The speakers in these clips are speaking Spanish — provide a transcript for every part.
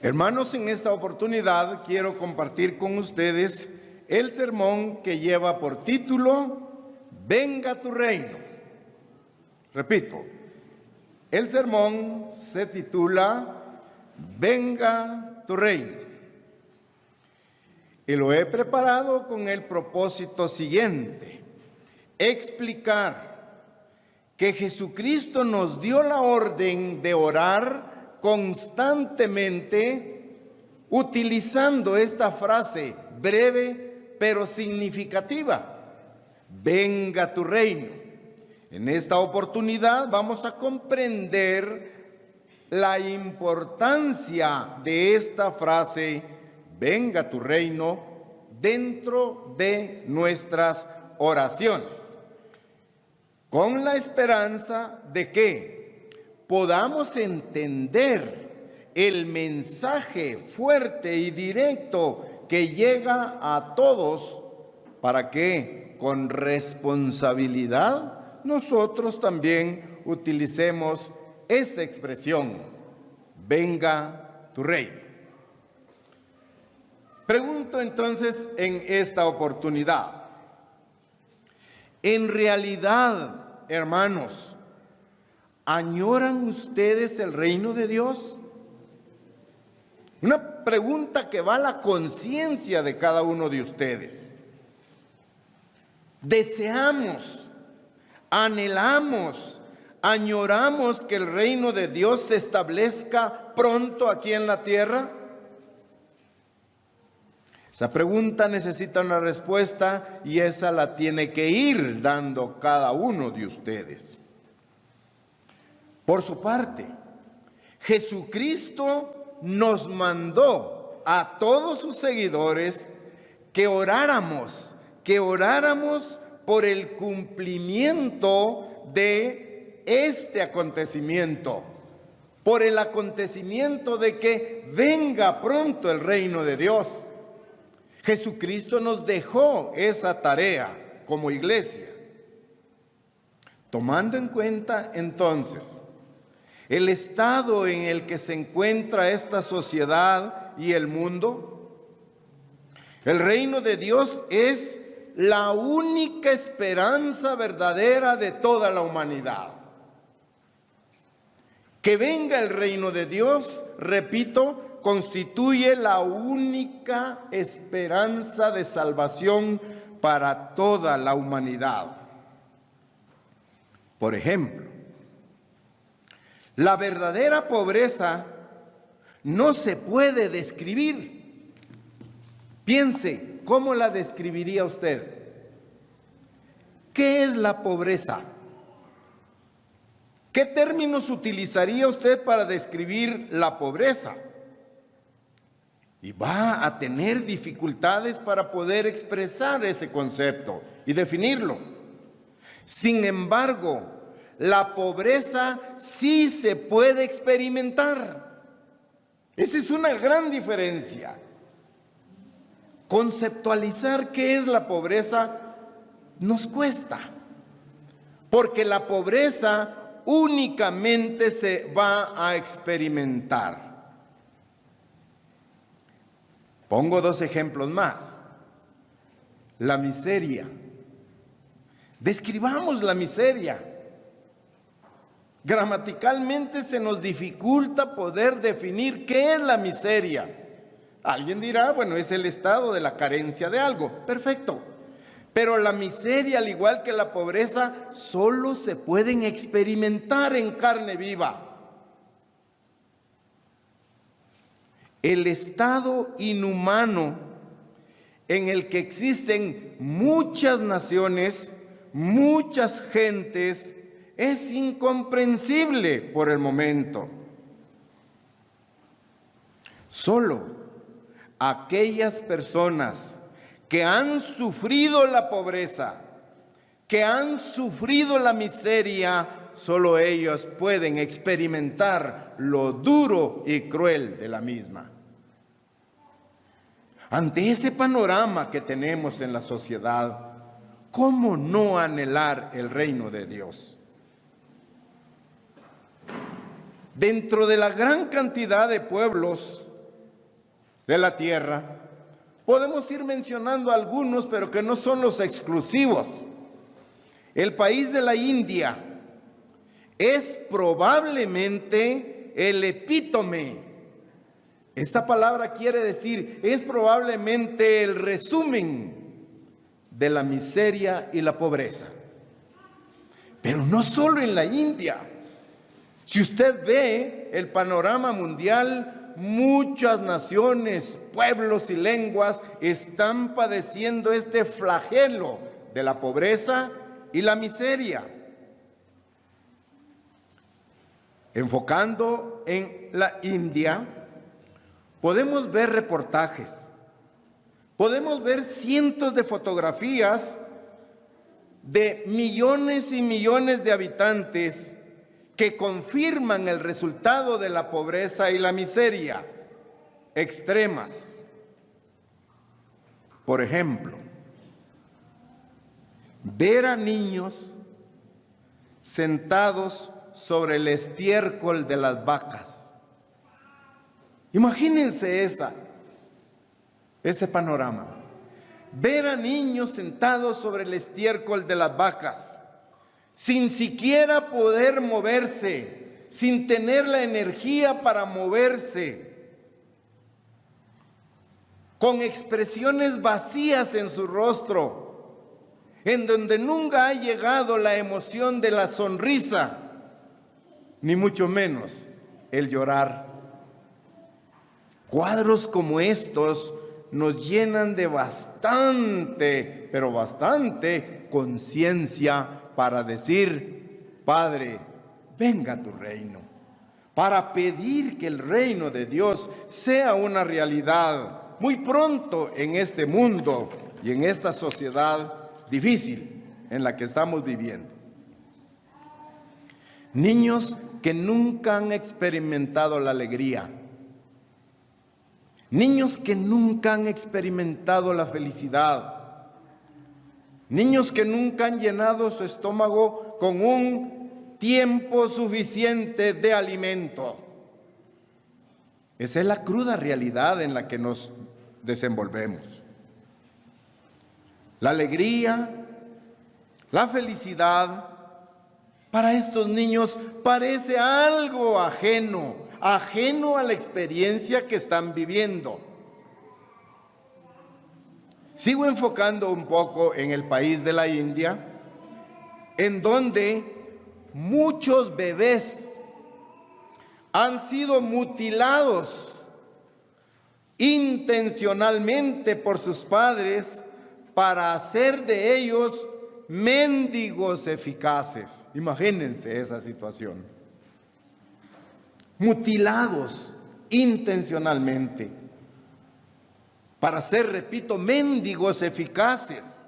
Hermanos, en esta oportunidad quiero compartir con ustedes el sermón que lleva por título Venga tu reino. Repito, el sermón se titula Venga tu reino. Y lo he preparado con el propósito siguiente: explicar que Jesucristo nos dio la orden de orar constantemente utilizando esta frase breve pero significativa: venga tu reino. En esta oportunidad vamos a comprender la importancia de esta frase, venga tu reino, dentro de nuestras oraciones, con la esperanza de que podamos entender el mensaje fuerte y directo que llega a todos, para que con responsabilidad nosotros también utilicemos esta expresión, venga tu reino. Pregunto entonces en esta oportunidad, en realidad, hermanos, ¿añoran ustedes el reino de Dios? Una pregunta que va a la conciencia de cada uno de ustedes. ¿Deseamos, anhelamos, añoramos que el reino de Dios se establezca pronto aquí en la tierra? Esa pregunta necesita una respuesta y esa la tiene que ir dando cada uno de ustedes. Por su parte, Jesucristo nos mandó a todos sus seguidores que oráramos por el cumplimiento de este acontecimiento, por el acontecimiento de que venga pronto el reino de Dios. Jesucristo nos dejó esa tarea como iglesia. Tomando en cuenta entonces el estado en el que se encuentra esta sociedad y el mundo, el reino de Dios es la única esperanza verdadera de toda la humanidad. Que venga el reino de Dios, repito, constituye la única esperanza de salvación para toda la humanidad. Por ejemplo, la verdadera pobreza no se puede describir. Piense, ¿cómo la describiría usted? ¿Qué es la pobreza? ¿Qué términos utilizaría usted para describir la pobreza? Y va a tener dificultades para poder expresar ese concepto y definirlo. Sin embargo, la pobreza sí se puede experimentar. Esa es una gran diferencia. Conceptualizar qué es la pobreza nos cuesta, porque la pobreza únicamente se va a experimentar. Pongo dos ejemplos más. La miseria. Describamos la miseria. Gramaticalmente se nos dificulta poder definir qué es la miseria. Alguien dirá, bueno, es el estado de la carencia de algo. Perfecto. Pero la miseria, al igual que la pobreza, solo se pueden experimentar en carne viva. El estado inhumano en el que existen muchas naciones, muchas gentes, es incomprensible por el momento. Solo aquellas personas que han sufrido la pobreza, que han sufrido la miseria, solo ellos pueden experimentar lo duro y cruel de la misma. Ante ese panorama que tenemos en la sociedad, ¿cómo no anhelar el reino de Dios? Dentro de la gran cantidad de pueblos de la tierra, podemos ir mencionando algunos, pero que no son los exclusivos. El país de la India es probablemente el epítome. Esta palabra quiere decir, es probablemente el resumen de la miseria y la pobreza. Pero no solo en la India. Si usted ve el panorama mundial, muchas naciones, pueblos y lenguas están padeciendo este flagelo de la pobreza y la miseria. Enfocando en la India, podemos ver reportajes, podemos ver cientos de fotografías de millones y millones de habitantes que confirman el resultado de la pobreza y la miseria extremas. Por ejemplo, ver a niños sentados sobre el estiércol de las vacas. Imagínense ese panorama. Ver a niños sentados sobre el estiércol de las vacas, sin siquiera poder moverse, sin tener la energía para moverse, con expresiones vacías en su rostro, en donde nunca ha llegado la emoción de la sonrisa, ni mucho menos el llorar. Cuadros como estos nos llenan de bastante, pero bastante conciencia para decir: Padre, venga tu reino, para pedir que el reino de Dios sea una realidad muy pronto en este mundo y en esta sociedad difícil en la que estamos viviendo. Niños que nunca han experimentado la alegría, niños que nunca han experimentado la felicidad, niños que nunca han llenado su estómago con un tiempo suficiente de alimento. Esa es la cruda realidad en la que nos desenvolvemos. La alegría, la felicidad, para estos niños parece algo ajeno a la experiencia que están viviendo. Sigo enfocando un poco en el país de la India, en donde muchos bebés han sido mutilados intencionalmente por sus padres para hacer de ellos mendigos eficaces. Imagínense esa situación. Mutilados intencionalmente para ser, repito, mendigos eficaces.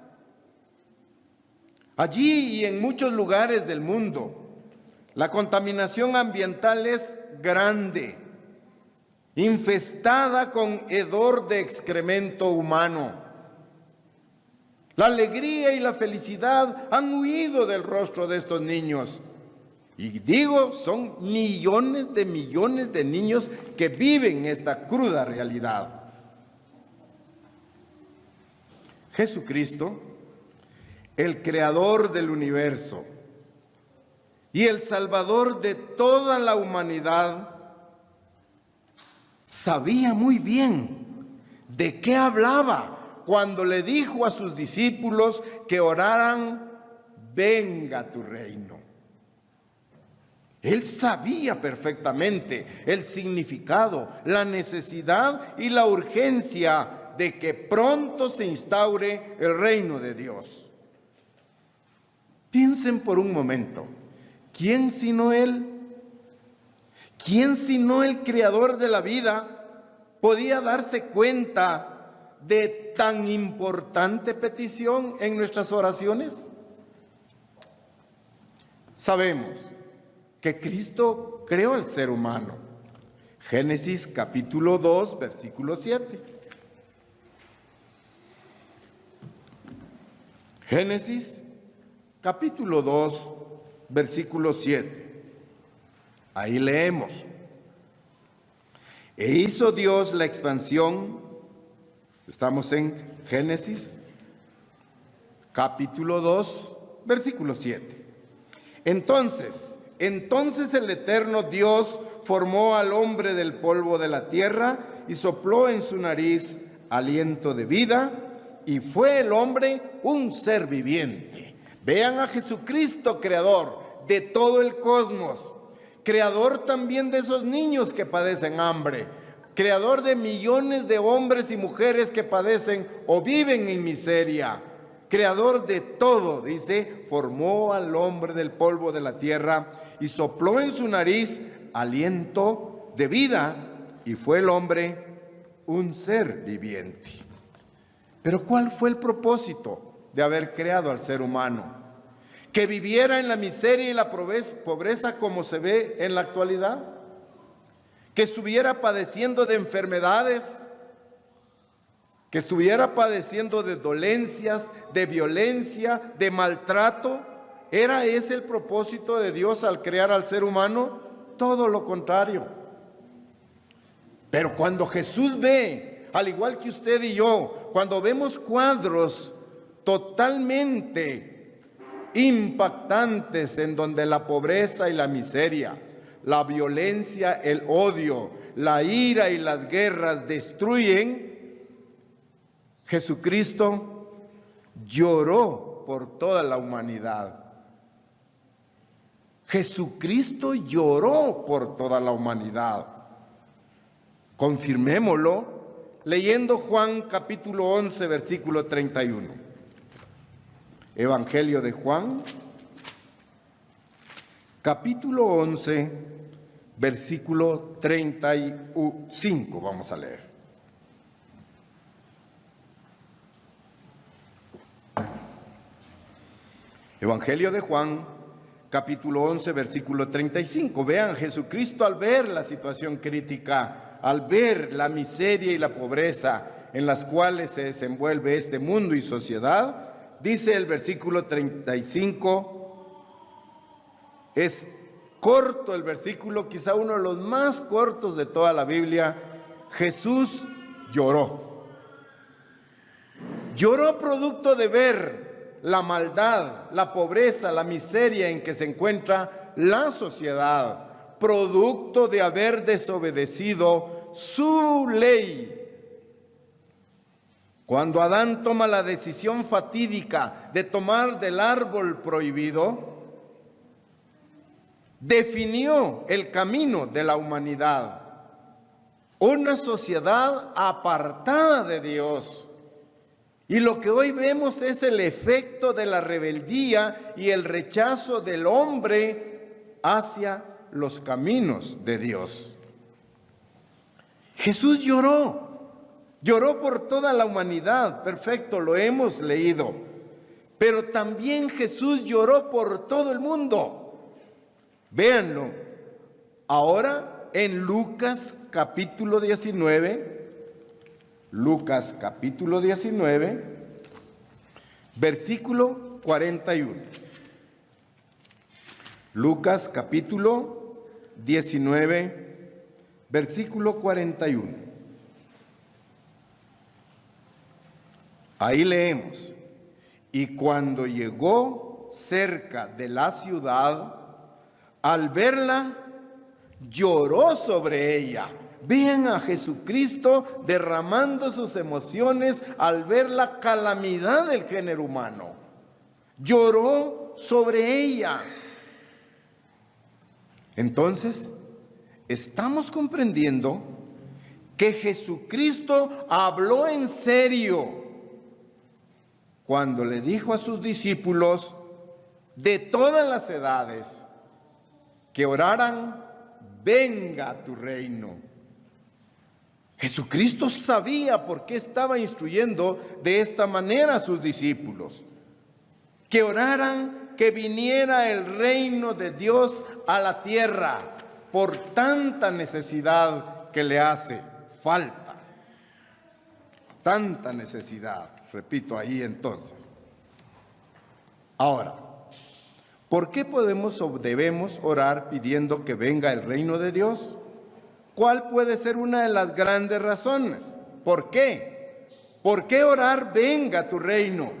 Allí y en muchos lugares del mundo, la contaminación ambiental es grande, infestada con hedor de excremento humano. La alegría y la felicidad han huido del rostro de estos niños. Y digo, son millones de niños que viven esta cruda realidad. Jesucristo, el creador del universo y el salvador de toda la humanidad, sabía muy bien de qué hablaba cuando le dijo a sus discípulos que oraran: venga tu reino. Él sabía perfectamente el significado, la necesidad y la urgencia de que pronto se instaure el reino de Dios. Piensen por un momento, ¿quién sino Él? ¿Quién sino el creador de la vida podía darse cuenta de tan importante petición en nuestras oraciones? Sabemos que Cristo creó al ser humano. Génesis capítulo 2, versículo 7. Génesis capítulo 2, versículo 7. Ahí leemos. E hizo Dios la expansión, estamos en Génesis, capítulo 2, versículo 7. Entonces el eterno Dios formó al hombre del polvo de la tierra y sopló en su nariz aliento de vida, y fue el hombre un ser viviente. Vean a Jesucristo, creador de todo el cosmos, creador también de esos niños que padecen hambre, creador de millones de hombres y mujeres que padecen o viven en miseria, creador de todo, dice, formó al hombre del polvo de la tierra y sopló en su nariz aliento de vida, y fue el hombre un ser viviente. Pero ¿cuál fue el propósito de haber creado al ser humano? ¿Que viviera en la miseria y la pobreza como se ve en la actualidad? ¿Que estuviera padeciendo de enfermedades? ¿Que estuviera padeciendo de dolencias, de violencia, de maltrato? ¿Era ese el propósito de Dios al crear al ser humano? Todo lo contrario. Pero cuando Jesús ve, al igual que usted y yo, cuando vemos cuadros totalmente impactantes en donde la pobreza y la miseria, la violencia, el odio, la ira y las guerras destruyen, Jesucristo lloró por toda la humanidad. Jesucristo lloró por toda la humanidad. Confirmémoslo leyendo Juan capítulo 11, versículo 31. Evangelio de Juan, capítulo 11, versículo 35, vamos a leer. Evangelio de Juan, capítulo 11, versículo 35. Vean, Jesucristo al ver la situación crítica, al ver la miseria y la pobreza en las cuales se desenvuelve este mundo y sociedad, dice el versículo 35, es corto el versículo, quizá uno de los más cortos de toda la Biblia. Jesús lloró. Lloró producto de ver la maldad, la pobreza, la miseria en que se encuentra la sociedad, producto de haber desobedecido su ley. Cuando Adán toma la decisión fatídica de tomar del árbol prohibido, definió el camino de la humanidad. Una sociedad apartada de Dios. Y lo que hoy vemos es el efecto de la rebeldía y el rechazo del hombre hacia los caminos de Dios. Jesús lloró por toda la humanidad, perfecto, lo hemos leído. Pero también Jesús lloró por todo el mundo. Véanlo. Ahora en Lucas capítulo 19, versículo 41. Lucas capítulo 19, versículo 41. Ahí leemos: y cuando llegó cerca de la ciudad, al verla, lloró sobre ella. Vean a Jesucristo derramando sus emociones al ver la calamidad del género humano. Lloró sobre ella. Entonces, estamos comprendiendo que Jesucristo habló en serio cuando le dijo a sus discípulos de todas las edades que oraran: venga tu reino. Jesucristo sabía por qué estaba instruyendo de esta manera a sus discípulos. Que oraran que viniera el reino de Dios a la tierra por tanta necesidad que le hace falta. Tanta necesidad, repito ahí entonces. Ahora, ¿Por qué podemos o debemos orar pidiendo que venga el reino de Dios? ¿Cuál puede ser una de las grandes razones? ¿Por qué? ¿Por qué orar venga tu reino?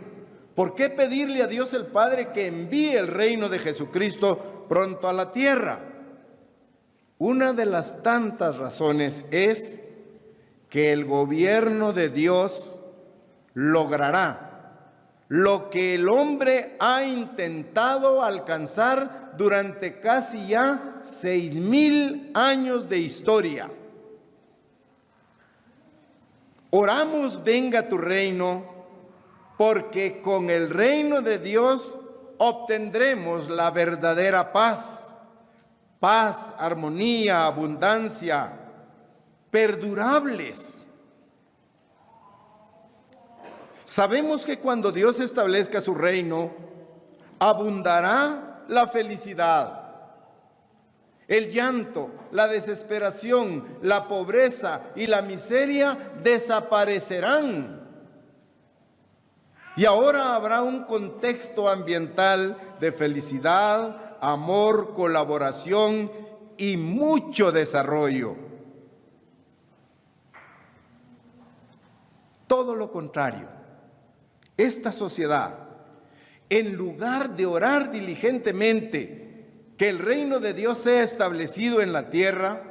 ¿Por qué pedirle a Dios el Padre que envíe el reino de Jesucristo pronto a la tierra? Una de las tantas razones es que el gobierno de Dios logrará lo que el hombre ha intentado alcanzar durante casi ya 6,000 años de historia. Oramos, venga tu reino, porque con el reino de Dios obtendremos la verdadera paz, armonía, abundancia, perdurables. Sabemos que cuando Dios establezca su reino, abundará la felicidad, el llanto, la desesperación, la pobreza y la miseria desaparecerán. Y ahora habrá un contexto ambiental de felicidad, amor, colaboración y mucho desarrollo. Todo lo contrario. Esta sociedad, en lugar de orar diligentemente que el reino de Dios sea establecido en la tierra,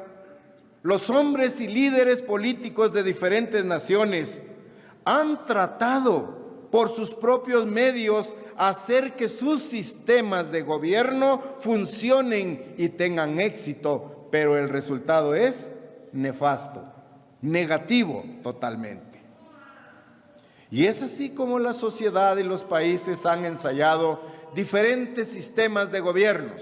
los hombres y líderes políticos de diferentes naciones han tratado por sus propios medios hacer que sus sistemas de gobierno funcionen y tengan éxito, pero el resultado es nefasto, negativo totalmente. Y es así como la sociedad y los países han ensayado diferentes sistemas de gobiernos.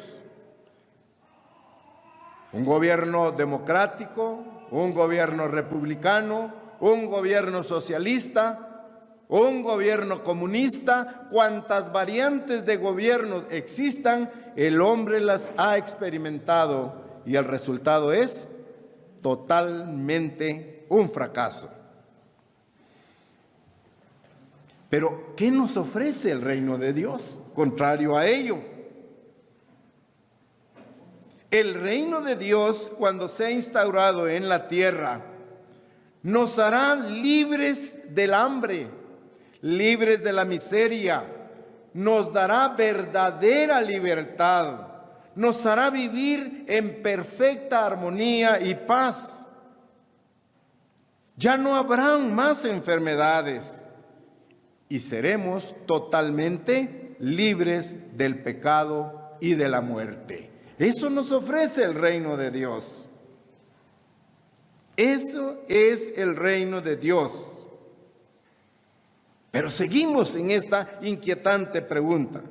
Un gobierno democrático, un gobierno republicano, un gobierno socialista, un gobierno comunista. Cuantas variantes de gobierno existan, el hombre las ha experimentado y el resultado es totalmente un fracaso. Pero, ¿qué nos ofrece el reino de Dios? Contrario a ello. El reino de Dios, cuando sea instaurado en la tierra, nos hará libres del hambre, libres de la miseria, nos dará verdadera libertad, nos hará vivir en perfecta armonía y paz. Ya no habrán más enfermedades y seremos totalmente libres del pecado y de la muerte. Eso nos ofrece el reino de Dios. Eso es el reino de Dios. Pero seguimos en esta inquietante pregunta.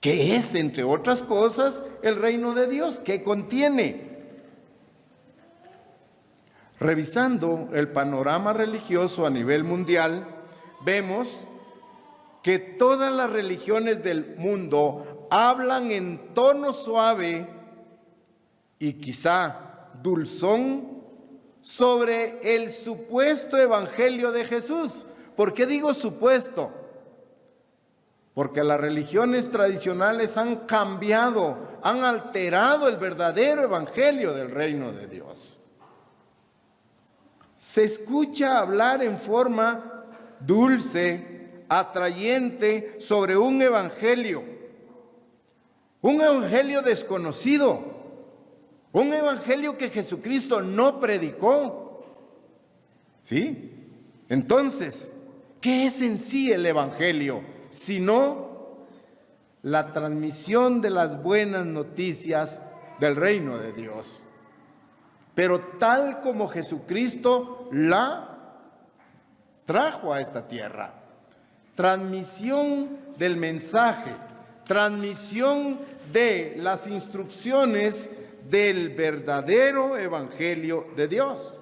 ¿Qué es, entre otras cosas, el reino de Dios? ¿Qué contiene? Revisando el panorama religioso a nivel mundial, vemos que todas las religiones del mundo hablan en tono suave y quizá dulzón sobre el supuesto evangelio de Jesús. ¿Por qué digo supuesto? Porque las religiones tradicionales han cambiado, han alterado el verdadero evangelio del reino de Dios. Se escucha hablar en forma dulce, atrayente sobre un evangelio desconocido, un evangelio que Jesucristo no predicó. ¿Sí? Entonces, ¿qué es en sí el evangelio? Sino la transmisión de las buenas noticias del reino de Dios. Pero tal como Jesucristo la trajo a esta tierra. Transmisión del mensaje, transmisión de las instrucciones del verdadero evangelio de Dios.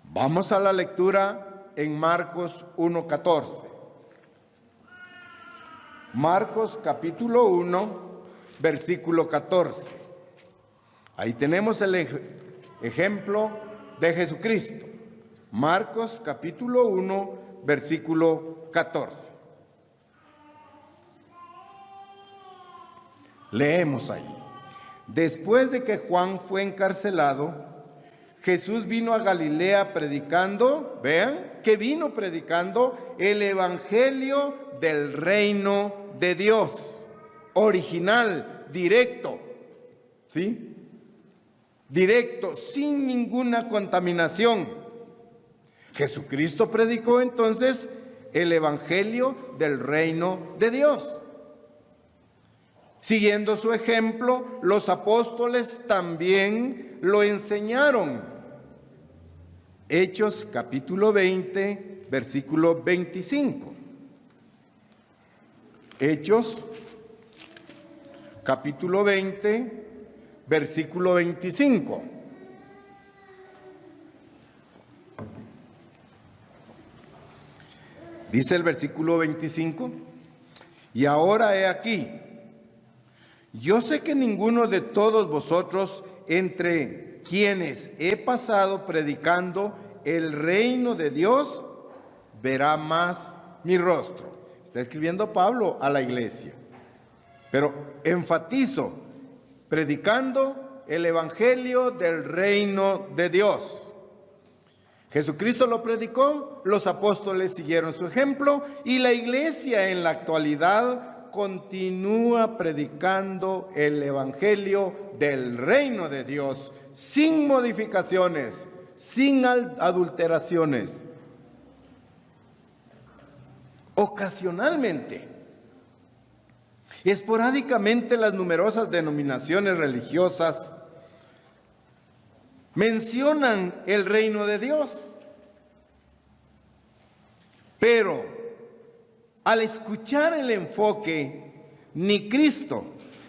Vamos a la lectura en Marcos 1:14. Marcos capítulo 1, versículo 14. Ahí tenemos el ejemplo de Jesucristo. Marcos capítulo 1, versículo 14. Leemos ahí. Después de que Juan fue encarcelado, Jesús vino a Galilea predicando, vean, que vino predicando el evangelio del reino de Dios, original, directo, ¿sí? Directo, sin ninguna contaminación. Jesucristo predicó entonces el evangelio del reino de Dios. Siguiendo su ejemplo, los apóstoles también lo enseñaron. Hechos capítulo 20, versículo 25. Hechos capítulo 20, versículo 25. Dice el versículo 25: y ahora he aquí, yo sé que ninguno de todos vosotros, entre quienes he pasado predicando el reino de Dios, verá más mi rostro. Está escribiendo Pablo a la iglesia, pero enfatizo, predicando el evangelio del reino de Dios. Jesucristo lo predicó, los apóstoles siguieron su ejemplo y la iglesia en la actualidad continúa predicando el evangelio del reino de Dios sin modificaciones, sin adulteraciones. Ocasionalmente, esporádicamente, las numerosas denominaciones religiosas mencionan el reino de Dios, pero al escuchar el enfoque, ni Cristo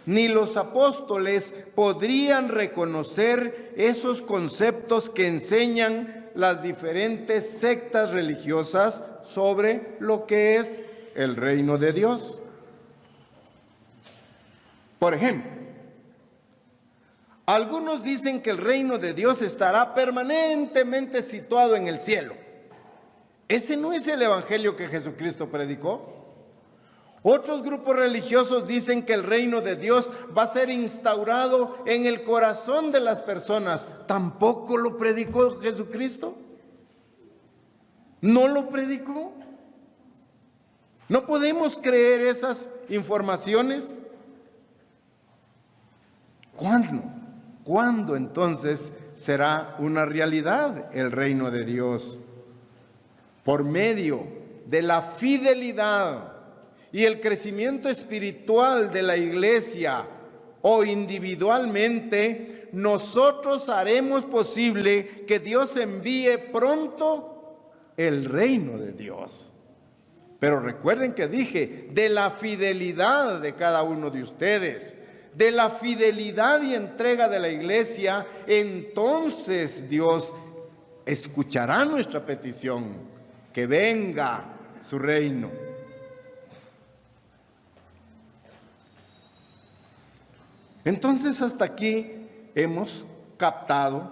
ni los apóstoles podrían reconocer esos conceptos que enseñan las diferentes sectas religiosas sobre lo que es el reino de Dios. Por ejemplo, algunos dicen que el reino de Dios estará permanentemente situado en el cielo. Ese no es el evangelio que Jesucristo predicó. Otros grupos religiosos dicen que el reino de Dios va a ser instaurado en el corazón de las personas. ¿Tampoco lo predicó Jesucristo? ¿No lo predicó? ¿No podemos creer esas informaciones? ¿Cuándo entonces será una realidad el reino de Dios? Por medio de la fidelidad y el crecimiento espiritual de la iglesia o individualmente, nosotros haremos posible que Dios envíe pronto el reino de Dios. Pero recuerden que dije, de la fidelidad de cada uno de ustedes, de la fidelidad y entrega de la iglesia, entonces Dios escuchará nuestra petición, que venga su reino. Entonces hasta aquí hemos captado,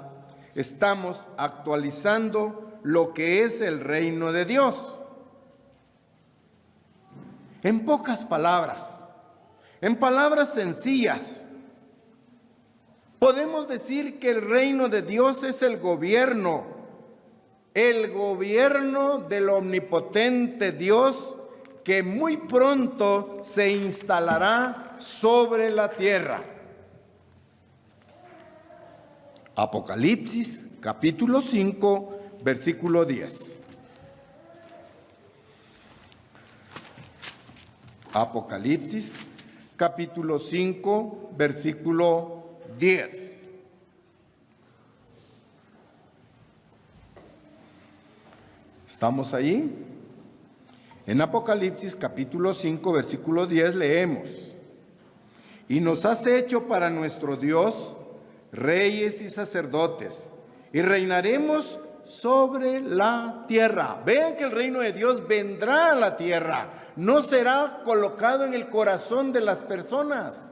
estamos actualizando lo que es el reino de Dios. En pocas palabras, en palabras sencillas, podemos decir que el reino de Dios es el gobierno del omnipotente Dios, que muy pronto se instalará sobre la tierra. Apocalipsis, capítulo 5, versículo 10. Apocalipsis, capítulo 5, versículo 10. ¿Estamos ahí? En Apocalipsis, capítulo 5, versículo 10 leemos: y nos has hecho para nuestro Dios reyes y sacerdotes, y reinaremos sobre la tierra. Vean que el reino de Dios vendrá a la tierra, no será colocado en el corazón de las personas,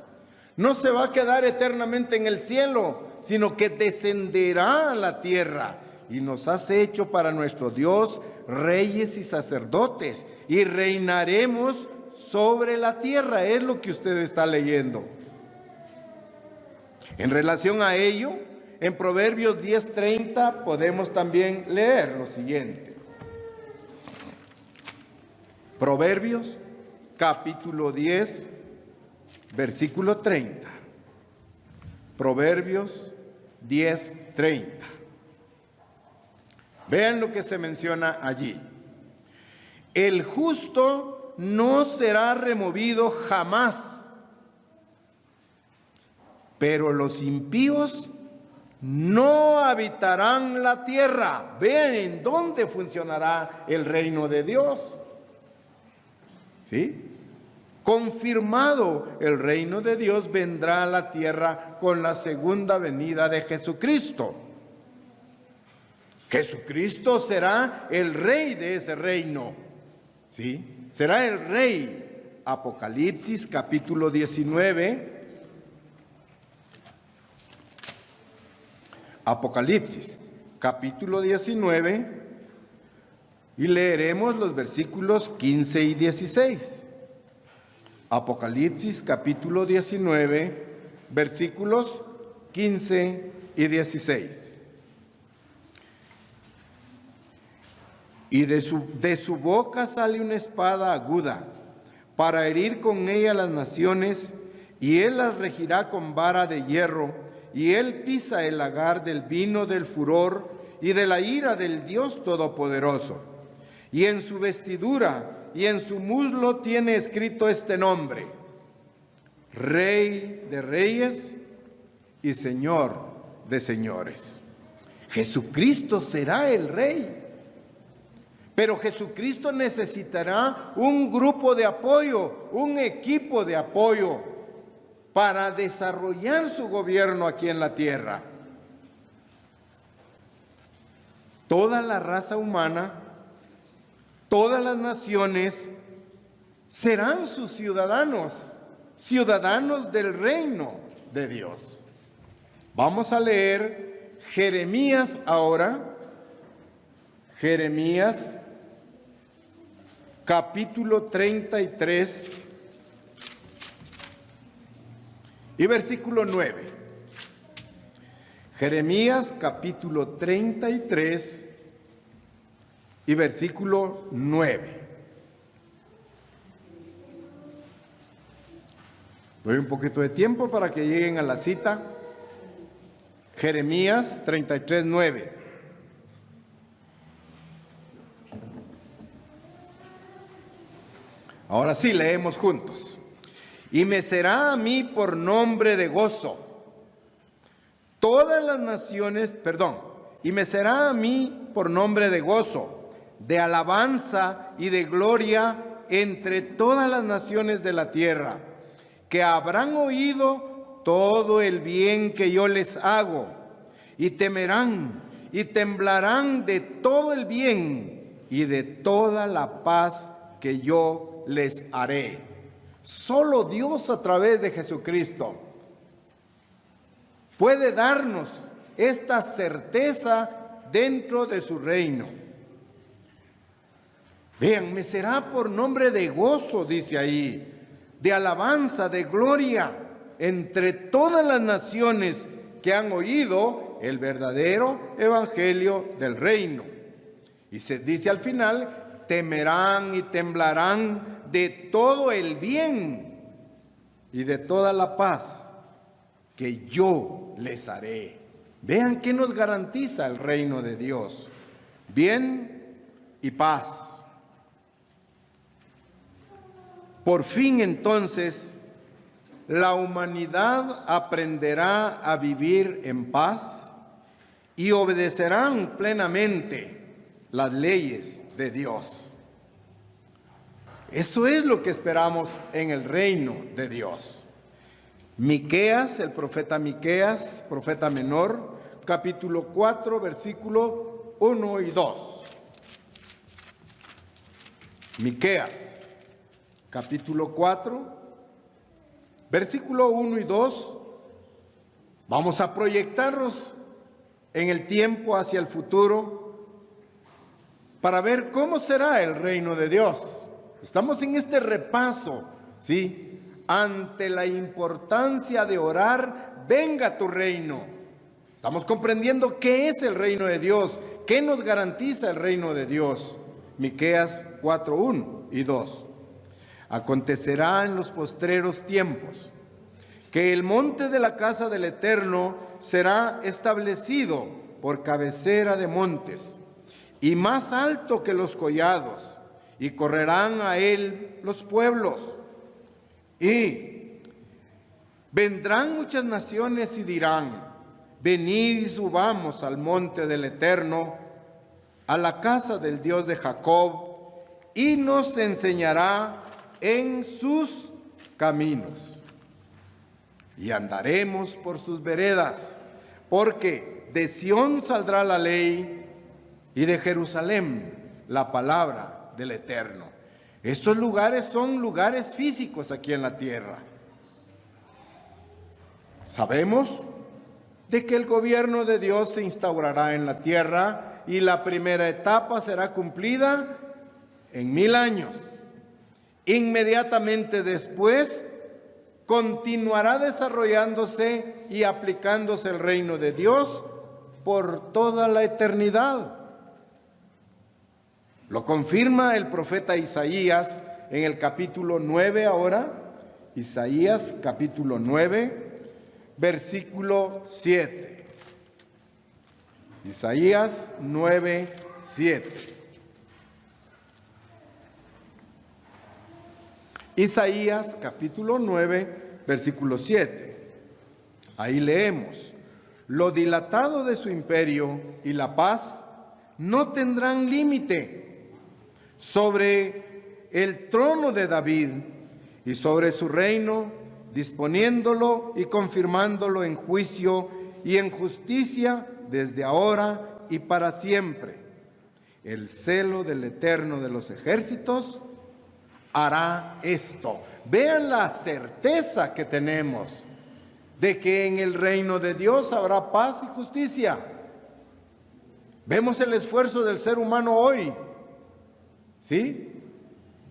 no se va a quedar eternamente en el cielo, sino que descenderá a la tierra. Y nos has hecho para nuestro Dios reyes y sacerdotes, y reinaremos sobre la tierra. Es lo que usted está leyendo. En relación a ello, en Proverbios 10:30 podemos también leer lo siguiente. Proverbios capítulo 10, versículo 30. Proverbios 10:30. Vean lo que se menciona allí. El justo no será removido jamás, pero los impíos no habitarán la tierra. Vean en dónde funcionará el reino de Dios. ¿Sí? Confirmado, el reino de Dios vendrá a la tierra con la segunda venida de Jesucristo. Jesucristo será el rey de ese reino. ¿Sí? Será el rey. Apocalipsis capítulo 19. Apocalipsis capítulo 19 y leeremos los versículos 15 y 16. Apocalipsis capítulo 19, versículos 15 y 16. Y de su boca sale una espada aguda para herir con ella las naciones, y él las regirá con vara de hierro, y él pisa el lagar del vino del furor y de la ira del Dios Todopoderoso. Y en su vestidura y en su muslo tiene escrito este nombre: Rey de Reyes y Señor de Señores. Jesucristo será el Rey. Pero Jesucristo necesitará un grupo de apoyo, un equipo de apoyo para desarrollar su gobierno aquí en la tierra. Toda la raza humana, todas las naciones serán sus ciudadanos, ciudadanos del reino de Dios. Vamos a leer Jeremías ahora, Jeremías capítulo 33 y versículo 9. Jeremías capítulo 33 y versículo 9. Doy un poquito de tiempo para que lleguen a la cita. Jeremías 33, 9. Ahora sí, leemos juntos. Y me será a mí por nombre de gozo. Todas las naciones, y me será a mí por nombre de gozo, de alabanza y de gloria entre todas las naciones de la tierra, que habrán oído todo el bien que yo les hago, y temerán y temblarán de todo el bien y de toda la paz que yo les haré. Solo Dios a través de Jesucristo puede darnos esta certeza dentro de su reino. Vean, me será por nombre de gozo, dice ahí, de alabanza, de gloria, entre todas las naciones que han oído el verdadero evangelio del reino. Y se dice al final, temerán y temblarán de todo el bien y de toda la paz que yo les haré. Vean qué nos garantiza el reino de Dios: bien y paz. Por fin entonces la humanidad aprenderá a vivir en paz y obedecerán plenamente las leyes de Dios. Eso es lo que esperamos en el reino de Dios. Miqueas, el profeta Miqueas, profeta menor, capítulo 4, versículo 1 y 2. Miqueas, capítulo 4, versículo 1 y 2. Vamos a proyectarnos en el tiempo hacia el futuro para ver cómo será el reino de Dios. Estamos en este repaso, ¿sí?, ante la importancia de orar venga tu reino. Estamos comprendiendo qué es el reino de Dios, qué nos garantiza el reino de Dios. Miqueas 4:1 y 2. Acontecerá en los postreros tiempos que el monte de la casa del Eterno será establecido por cabecera de montes y más alto que los collados, y correrán a él los pueblos. Y vendrán muchas naciones y dirán: venid y subamos al monte del Eterno, a la casa del Dios de Jacob, y nos enseñará en sus caminos. Y andaremos por sus veredas, porque de Sión saldrá la ley, y de Jerusalén la palabra del Eterno. Estos lugares son lugares físicos aquí en la tierra. Sabemos de que el gobierno de Dios se instaurará en la tierra y la primera etapa será cumplida en 1000 años. Inmediatamente después continuará desarrollándose y aplicándose el reino de Dios por toda la eternidad. Lo confirma el profeta Isaías en el capítulo 9 ahora, Isaías capítulo 9, versículo 7. Isaías 9, 7. Isaías capítulo 9, versículo 7. Ahí leemos: lo dilatado de su imperio y la paz no tendrán límite sobre el trono de David y sobre su reino, disponiéndolo y confirmándolo en juicio y en justicia desde ahora y para siempre. El celo del Eterno de los ejércitos hará esto. Vean la certeza que tenemos de que en el reino de Dios habrá paz y justicia. Vemos el esfuerzo del ser humano hoy, ¿sí?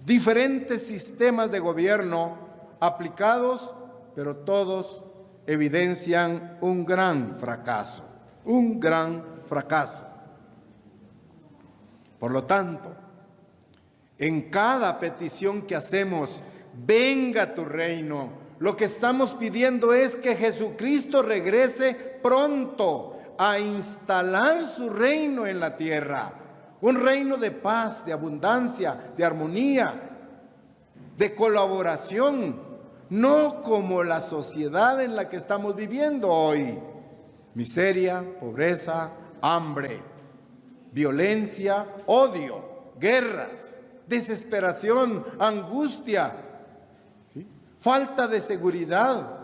Diferentes sistemas de gobierno aplicados, pero todos evidencian un gran fracaso, un gran fracaso. Por lo tanto, en cada petición que hacemos, venga tu reino, lo que estamos pidiendo es que Jesucristo regrese pronto a instalar su reino en la tierra. Un reino de paz, de abundancia, de armonía, de colaboración, no como la sociedad en la que estamos viviendo hoy. Miseria, pobreza, hambre, violencia, odio, guerras, desesperación, angustia, ¿sí? Falta de seguridad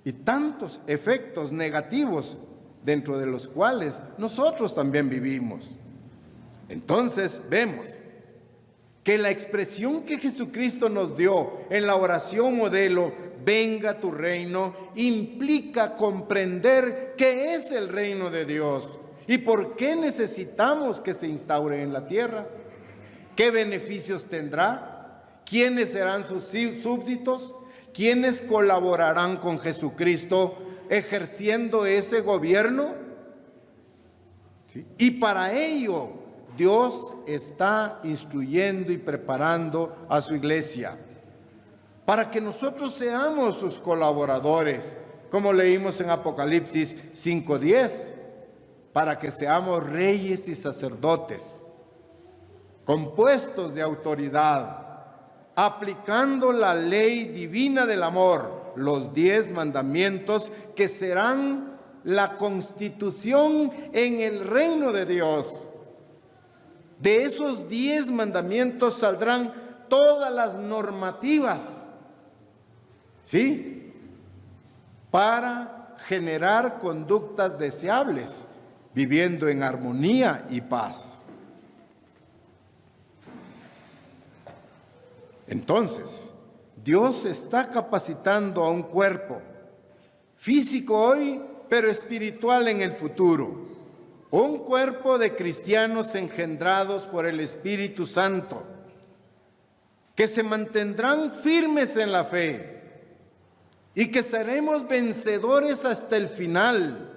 y tantos efectos negativos dentro de los cuales nosotros también vivimos. Entonces vemos que la expresión que Jesucristo nos dio en la oración modelo, venga tu reino, implica comprender qué es el reino de Dios y por qué necesitamos que se instaure en la tierra, qué beneficios tendrá, quiénes serán sus súbditos, quiénes colaborarán con Jesucristo ejerciendo ese gobierno. ¿Sí? Y para ello Dios está instruyendo y preparando a su iglesia para que nosotros seamos sus colaboradores, como leímos en Apocalipsis 5:10, para que seamos reyes y sacerdotes, compuestos de autoridad, aplicando la ley divina del amor, los 10 mandamientos que serán la constitución en el reino de Dios. De esos 10 mandamientos saldrán todas las normativas, ¿sí? Para generar conductas deseables, viviendo en armonía y paz. Entonces, Dios está capacitando a un cuerpo físico hoy, pero espiritual en el futuro. Un cuerpo de cristianos engendrados por el Espíritu Santo, que se mantendrán firmes en la fe, y que seremos vencedores hasta el final.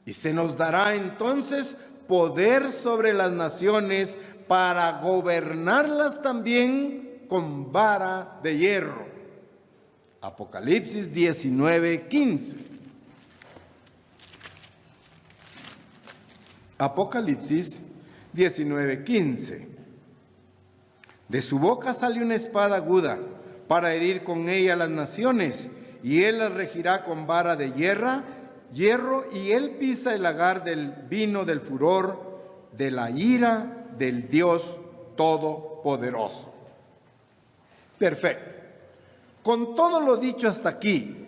Y se nos dará entonces poder sobre las naciones para gobernarlas también con vara de hierro. Apocalipsis 19:15. Apocalipsis 19:15. De su boca sale una espada aguda para herir con ella las naciones, y él las regirá con vara de hierro, y él pisa el lagar del vino del furor de la ira del Dios Todopoderoso. Perfecto. Con todo lo dicho hasta aquí,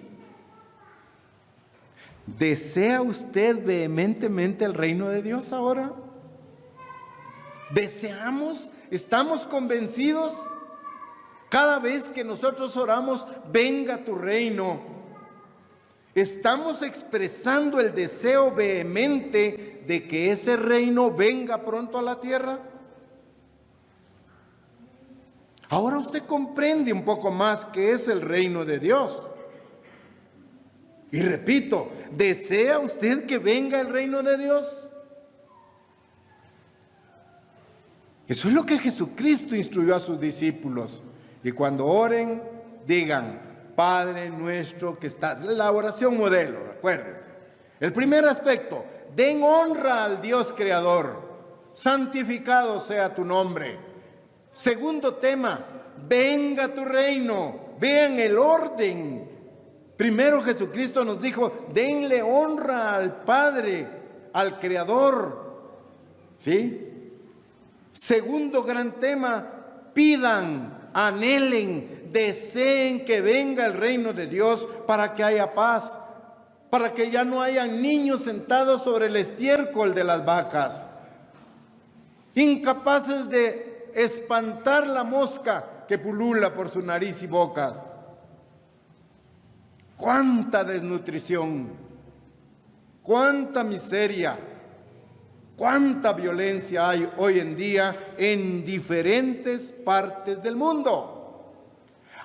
¿desea usted vehementemente el reino de Dios ahora? ¿Deseamos? ¿Estamos convencidos? Cada vez que nosotros oramos, venga tu reino, ¿estamos expresando el deseo vehemente de que ese reino venga pronto a la tierra? Ahora usted comprende un poco más qué es el reino de Dios. Y repito, ¿desea usted que venga el reino de Dios? Eso es lo que Jesucristo instruyó a sus discípulos. Y cuando oren, digan: Padre nuestro que está. La oración modelo, recuérdense. El primer aspecto: den honra al Dios creador. Santificado sea tu nombre. Segundo tema: venga tu reino. Vean el orden. Primero Jesucristo nos dijo: denle honra al Padre, al Creador. ¿Sí? Segundo gran tema: pidan, anhelen, deseen que venga el reino de Dios para que haya paz, para que ya no haya niños sentados sobre el estiércol de las vacas, incapaces de espantar la mosca que pulula por su nariz y boca. ¡Cuánta desnutrición! ¡Cuánta miseria! ¿Cuánta violencia hay hoy en día en diferentes partes del mundo?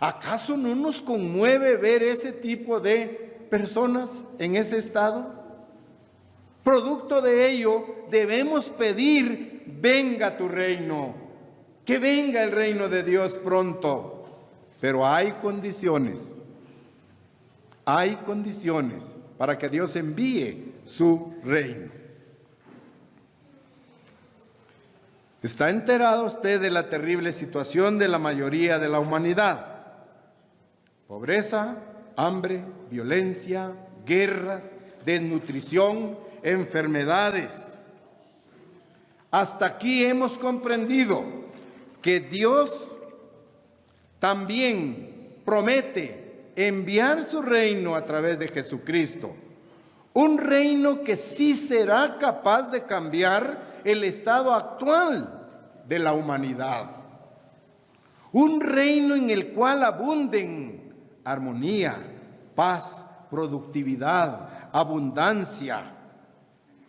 ¿Acaso no nos conmueve ver ese tipo de personas en ese estado? Producto de ello, debemos pedir: venga tu reino, que venga el reino de Dios pronto. Pero hay condiciones para que Dios envíe su reino. ¿Está enterado usted de la terrible situación de la mayoría de la humanidad? Pobreza, hambre, violencia, guerras, desnutrición, enfermedades. Hasta aquí hemos comprendido que Dios también promete enviar su reino a través de Jesucristo. Un reino que sí será capaz de cambiar el estado actual de la humanidad. Un reino en el cual abunden armonía, paz, productividad, abundancia,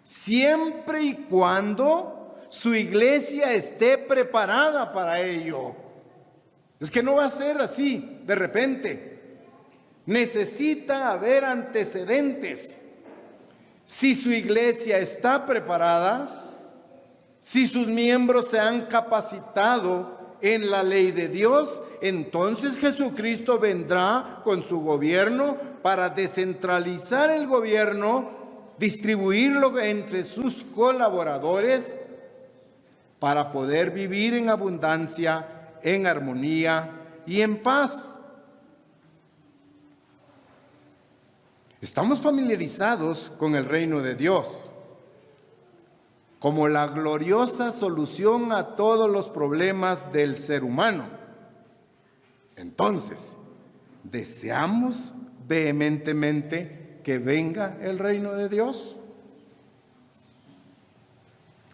siempre y cuando su iglesia esté preparada para ello. Es que no va a ser así de repente. Necesita haber antecedentes. Si su iglesia está preparada, si sus miembros se han capacitado en la ley de Dios, entonces Jesucristo vendrá con su gobierno para descentralizar el gobierno, distribuirlo entre sus colaboradores, para poder vivir en abundancia, en armonía y en paz. Estamos familiarizados con el reino de Dios como la gloriosa solución a todos los problemas del ser humano. Entonces, ¿deseamos vehementemente que venga el reino de Dios?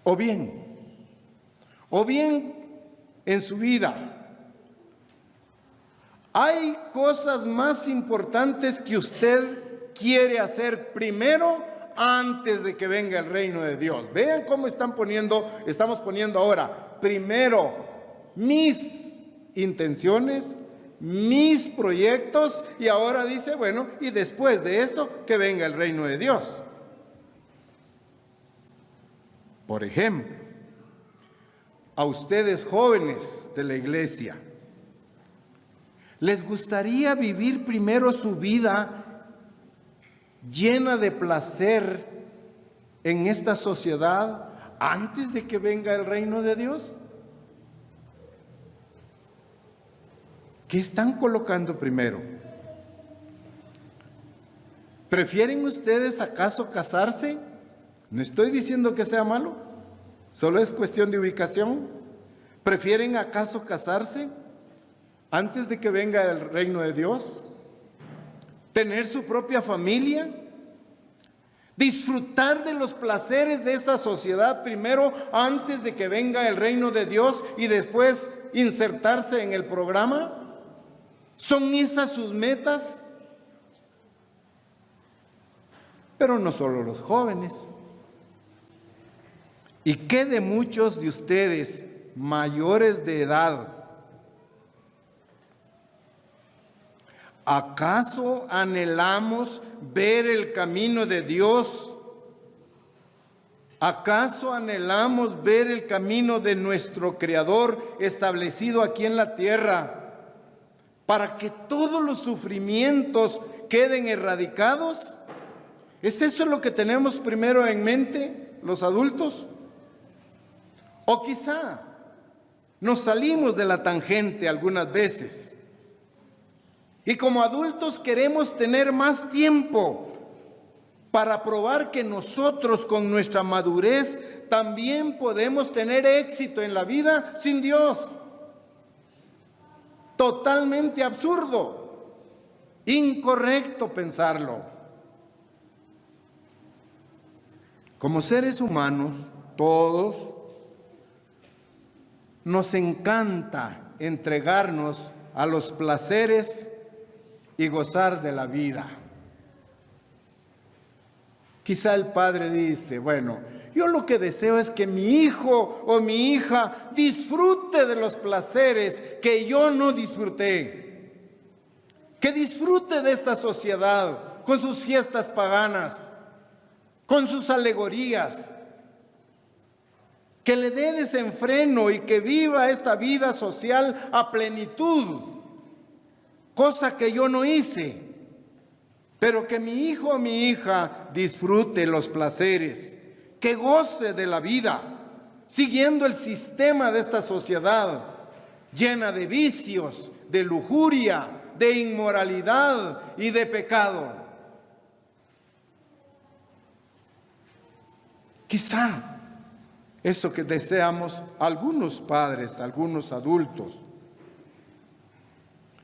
O bien, en su vida, ¿hay cosas más importantes que usted quiere hacer primero antes de que venga el reino de Dios? Vean cómo estamos poniendo ahora: primero mis intenciones mis proyectos, y ahora dice, bueno, y después de esto, que venga el reino de Dios. Por ejemplo, a ustedes jóvenes de la iglesia, ¿les gustaría vivir primero su vida llena de placer en esta sociedad antes de que venga el reino de Dios? ¿Qué están colocando primero? ¿Prefieren ustedes acaso casarse? No estoy diciendo que sea malo, solo es cuestión de ubicación. ¿Prefieren acaso casarse antes de que venga el reino de Dios? ¿Tener su propia familia? ¿Disfrutar de los placeres de esta sociedad primero antes de que venga el reino de Dios y después insertarse en el programa? ¿Son esas sus metas? Pero no solo los jóvenes. ¿Y qué de muchos de ustedes mayores de edad? ¿Acaso anhelamos ver el camino de Dios? ¿Acaso anhelamos ver el camino de nuestro Creador establecido aquí en la tierra para que todos los sufrimientos queden erradicados? ¿Es eso lo que tenemos primero en mente los adultos? O quizá nos salimos de la tangente algunas veces y como adultos queremos tener más tiempo para probar que nosotros con nuestra madurez también podemos tener éxito en la vida sin Dios. Totalmente absurdo, incorrecto pensarlo. Como seres humanos, todos, nos encanta entregarnos a los placeres y gozar de la vida. Quizá el padre dice, bueno, yo lo que deseo es que mi hijo o mi hija disfrute de los placeres que yo no disfruté, que disfrute de esta sociedad con sus fiestas paganas, con sus alegorías, que le dé desenfreno y que viva esta vida social a plenitud, cosa que yo no hice, pero que mi hijo o mi hija disfrute los placeres, que goce de la vida, siguiendo el sistema de esta sociedad llena de vicios, de lujuria, de inmoralidad y de pecado. Quizá eso que deseamos algunos padres, algunos adultos.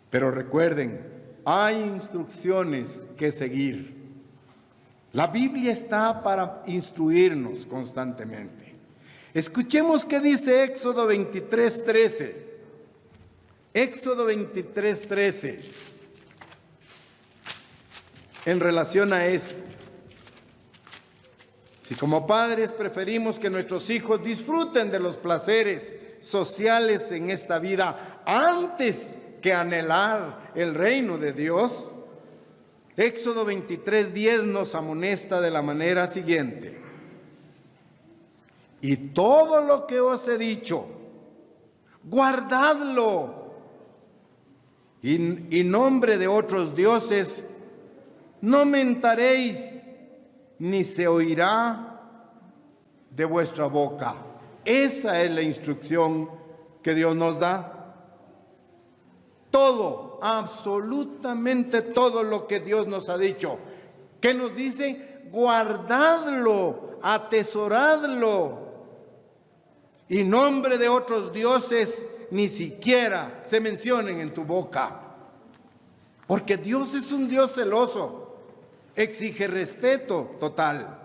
Pero recuerden, hay instrucciones que seguir. La Biblia está para instruirnos constantemente. Escuchemos qué dice Éxodo 23:13. Éxodo 23:13. En relación a esto. Si como padres preferimos que nuestros hijos disfruten de los placeres sociales en esta vida antes que anhelar el reino de Dios, Éxodo 23:10 nos amonesta de la manera siguiente: y todo lo que os he dicho, guardadlo, y nombre de otros dioses no mentaréis, ni se oirá de vuestra boca. Esa es la instrucción que Dios nos da. Todo, absolutamente todo lo que Dios nos ha dicho. ¿Qué nos dice? Guardadlo, atesoradlo. Y nombre de otros dioses ni siquiera se mencionen en tu boca. Porque Dios es un Dios celoso. Exige respeto total.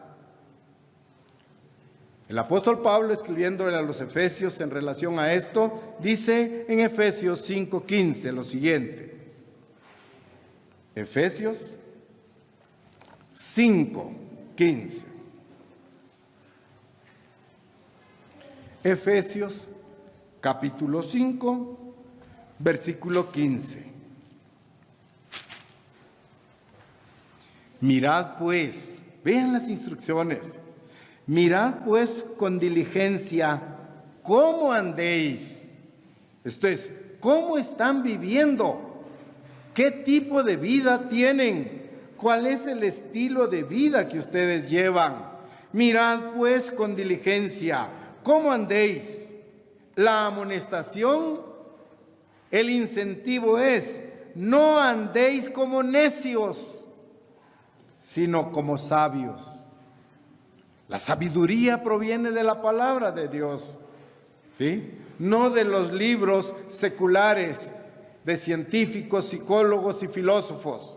El apóstol Pablo, escribiéndole a los Efesios en relación a esto, dice en Efesios 5:15 lo siguiente. Efesios 5:15. Efesios capítulo 5, versículo 15. Mirad pues, vean las instrucciones, mirad pues con diligencia cómo andéis. Esto es, cómo están viviendo, qué tipo de vida tienen, cuál es el estilo de vida que ustedes llevan. Mirad pues con diligencia cómo andéis. La amonestación, el incentivo es: no andéis como necios, sino como sabios. La sabiduría proviene de la palabra de Dios, ¿sí? No de los libros seculares de científicos, psicólogos y filósofos.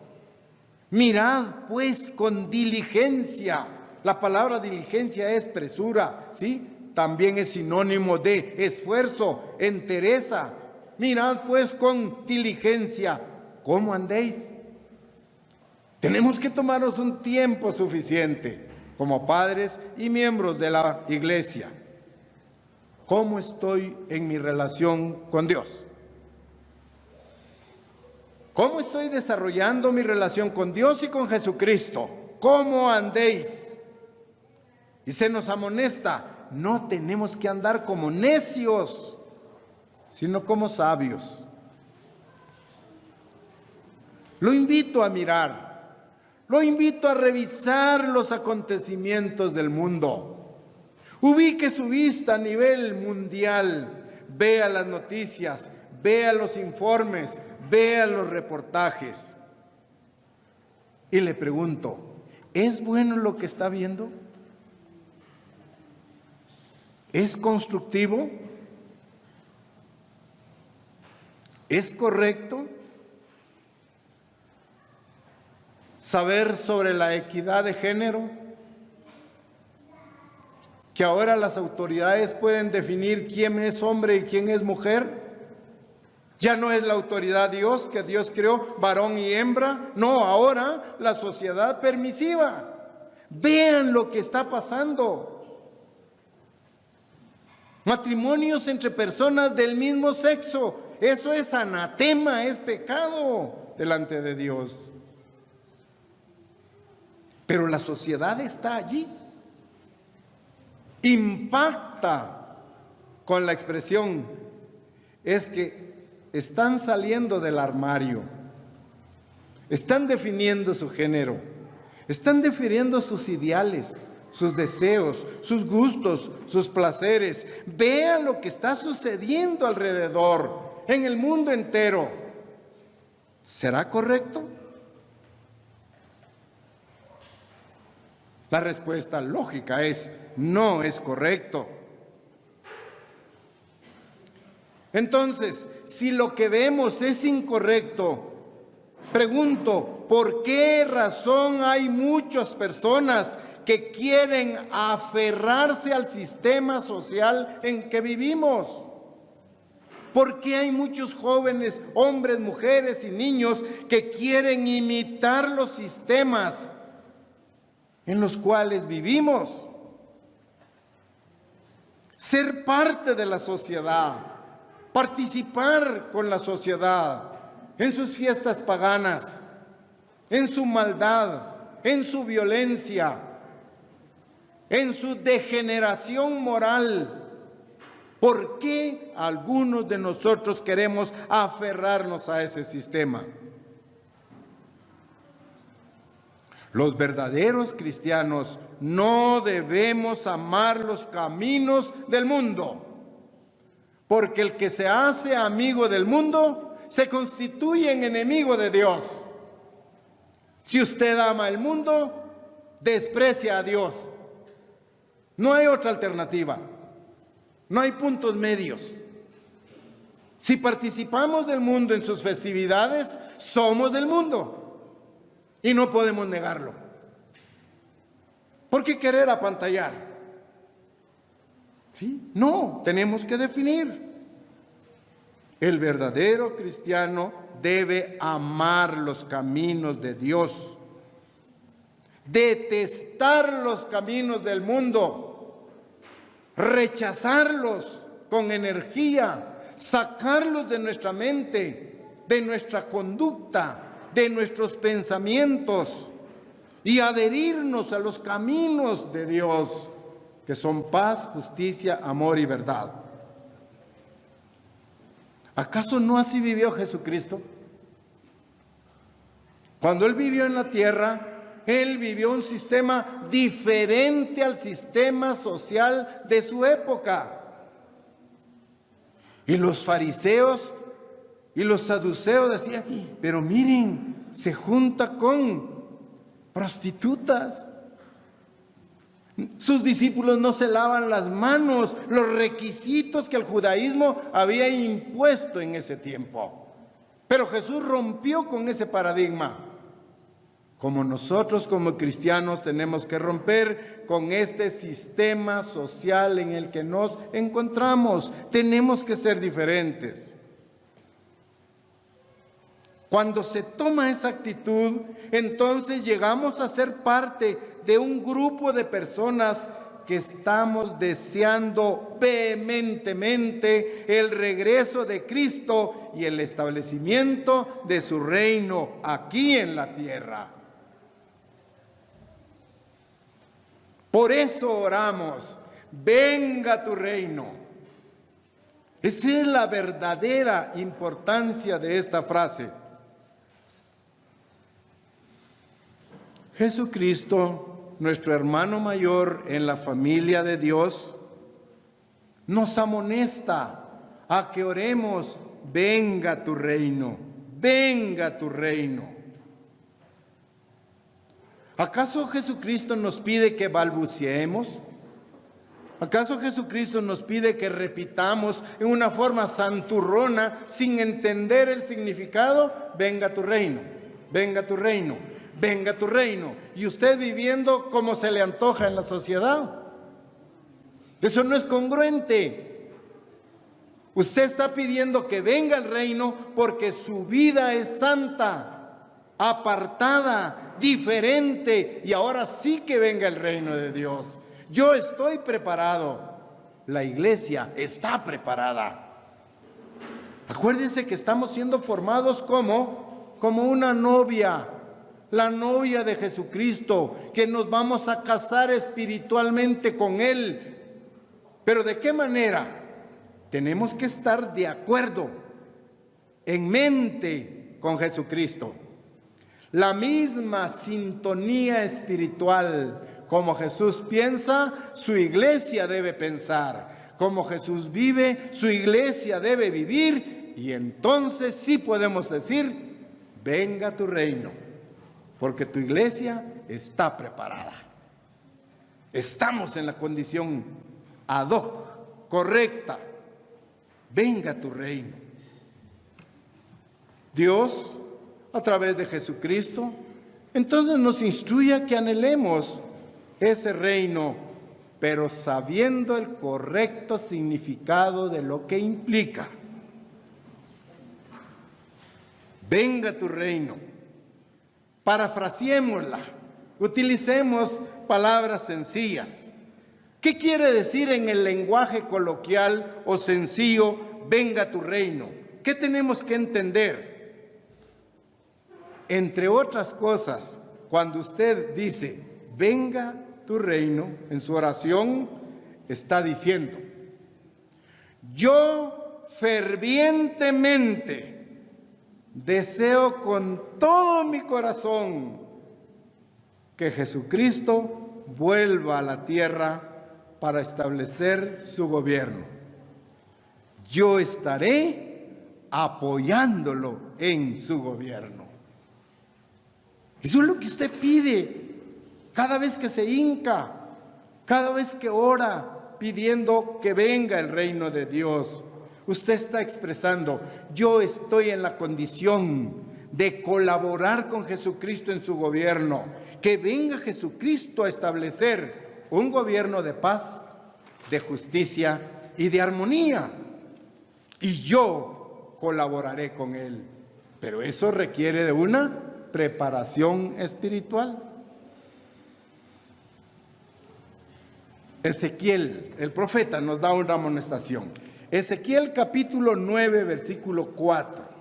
Mirad pues con diligencia. La palabra diligencia es presura, ¿sí? También es sinónimo de esfuerzo, entereza. Mirad pues con diligencia cómo andéis. Tenemos que tomarnos un tiempo suficiente como padres y miembros de la iglesia. ¿Cómo estoy en mi relación con Dios? ¿Cómo estoy desarrollando mi relación con Dios y con Jesucristo? ¿Cómo andéis? Y se nos amonesta, no tenemos que andar como necios, sino como sabios. Lo invito a mirar, lo invito a revisar los acontecimientos del mundo. Ubique su vista a nivel mundial, vea las noticias, vea los informes, vea los reportajes. Y le pregunto, ¿es bueno lo que está viendo? ¿Es constructivo? ¿Es correcto? Saber sobre la equidad de género, que ahora las autoridades pueden definir quién es hombre y quién es mujer. Ya no es la autoridad Dios, que Dios creó varón y hembra. No, ahora la sociedad permisiva. Vean lo que está pasando. Matrimonios entre personas del mismo sexo. Eso es anatema, es pecado delante de Dios. Pero la sociedad está allí. Impacta con la expresión, es que están saliendo del armario, están definiendo su género, están definiendo sus ideales, sus deseos, sus gustos, sus placeres. Vean lo que está sucediendo alrededor, en el mundo entero. ¿Será correcto? La respuesta lógica es: no es correcto. Entonces, si lo que vemos es incorrecto, pregunto, ¿por qué razón hay muchas personas que quieren aferrarse al sistema social en que vivimos? ¿Por qué hay muchos jóvenes, hombres, mujeres y niños que quieren imitar los sistemas en los cuales vivimos? Ser parte de la sociedad, participar con la sociedad en sus fiestas paganas, en su maldad, en su violencia, en su degeneración moral. ¿Por qué algunos de nosotros queremos aferrarnos a ese sistema? Los verdaderos cristianos no debemos amar los caminos del mundo, porque el que se hace amigo del mundo se constituye en enemigo de Dios. Si usted ama el mundo, desprecia a Dios. No hay otra alternativa, no hay puntos medios. Si participamos del mundo en sus festividades, somos del mundo. Y no podemos negarlo. ¿Por qué querer apantallar? ¿Sí? No, tenemos que definir. El verdadero cristiano debe amar los caminos de Dios, detestar los caminos del mundo, rechazarlos con energía, sacarlos de nuestra mente, de nuestra conducta, de nuestros pensamientos. y adherirnos a los caminos de Dios, que son paz, justicia, amor y verdad. ¿Acaso no así vivió Jesucristo? Cuando Él vivió en la tierra, Él vivió un sistema diferente al sistema social de su época. Y los fariseos y los saduceos decían, pero miren, se junta con prostitutas. Sus discípulos no se lavan las manos, los requisitos que el judaísmo había impuesto en ese tiempo. Pero Jesús rompió con ese paradigma. Como nosotros como cristianos tenemos que romper con este sistema social en el que nos encontramos. Tenemos que ser diferentes. Cuando se toma esa actitud, entonces llegamos a ser parte de un grupo de personas que estamos deseando vehementemente el regreso de Cristo y el establecimiento de su reino aquí en la tierra. Por eso oramos, venga tu reino. Esa es la verdadera importancia de esta frase. Jesucristo, nuestro hermano mayor en la familia de Dios, nos amonesta a que oremos, venga tu reino, venga tu reino. ¿Acaso Jesucristo nos pide que balbuceemos? ¿Acaso Jesucristo nos pide que repitamos en una forma santurrona sin entender el significado? Venga tu reino, venga tu reino, venga tu reino. Y usted viviendo como se le antoja en la sociedad. Eso no es congruente. Usted está pidiendo que venga el reino porque su vida es santa, apartada, diferente, y ahora sí que venga el reino de Dios. Yo estoy preparado, la iglesia está preparada. Acuérdense que estamos siendo formados como una novia, la novia de Jesucristo, que nos vamos a casar espiritualmente con Él. ¿Pero de qué manera? Tenemos que estar de acuerdo, en mente con Jesucristo. La misma sintonía espiritual. Como Jesús piensa, su iglesia debe pensar. Como Jesús vive, su iglesia debe vivir. Y entonces sí podemos decir, venga tu reino, porque tu iglesia está preparada. Estamos en la condición ad hoc, correcta. Venga tu reino. Dios, a través de Jesucristo, entonces nos instruye a que anhelemos ese reino, pero sabiendo el correcto significado de lo que implica. Venga tu reino. Parafraseémosla, utilicemos palabras sencillas. ¿Qué quiere decir en el lenguaje coloquial o sencillo, venga tu reino? ¿Qué tenemos que entender? Entre otras cosas, cuando usted dice, venga tu reino, en su oración está diciendo, yo fervientemente deseo con todo mi corazón que Jesucristo vuelva a la tierra para establecer su gobierno. Yo estaré apoyándolo en su gobierno. Eso es lo que usted pide cada vez que se hinca, cada vez que ora pidiendo que venga el reino de Dios. Usted está expresando, yo estoy en la condición de colaborar con Jesucristo en su gobierno, que venga Jesucristo a establecer un gobierno de paz, de justicia y de armonía. Y yo colaboraré con Él. Pero eso requiere de una preparación espiritual. Ezequiel, el profeta, nos da una amonestación. Ezequiel capítulo 9, versículo 4.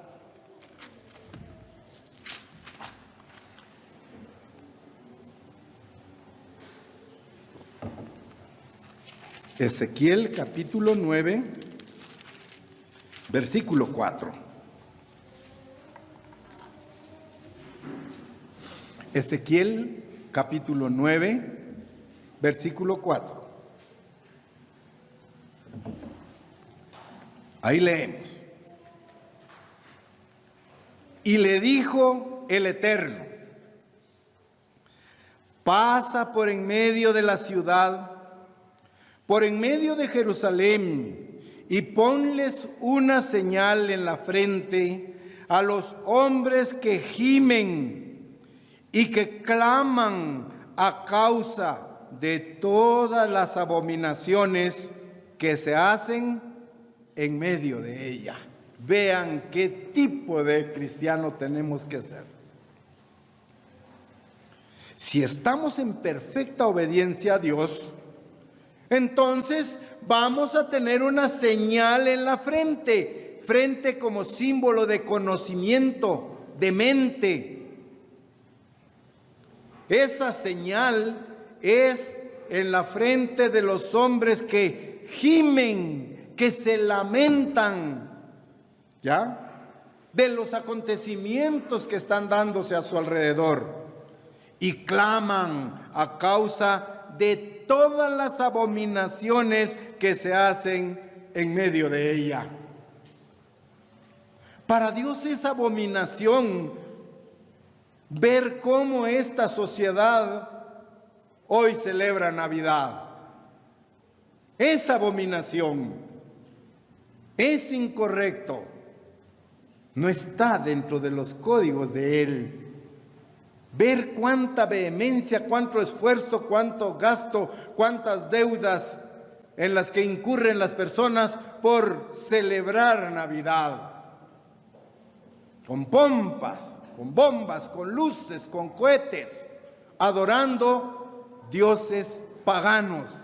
Ezequiel capítulo 9, versículo 4. Ezequiel capítulo 9, versículo 4. Ahí leemos. Y le dijo el Eterno: pasa por en medio de la ciudad, por en medio de Jerusalén, y ponles una señal en la frente a los hombres que gimen y que claman a causa de todas las abominaciones que se hacen en medio de ella. Vean qué tipo de cristiano tenemos que ser. Si estamos en perfecta obediencia a Dios, entonces vamos a tener una señal en la frente, frente como símbolo de conocimiento, de mente. Esa señal es en la frente de los hombres que gimen, que se lamentan, ¿ya?, de los acontecimientos que están dándose a su alrededor, y claman a causa de todas las abominaciones que se hacen en medio de ella. Para Dios es abominación ver cómo esta sociedad hoy celebra Navidad. Es abominación, es incorrecto, no está dentro de los códigos de Él. Ver cuánta vehemencia, cuánto esfuerzo, cuánto gasto, cuántas deudas en las que incurren las personas por celebrar Navidad. Con pompas, con bombas, con luces, con cohetes, adorando dioses paganos.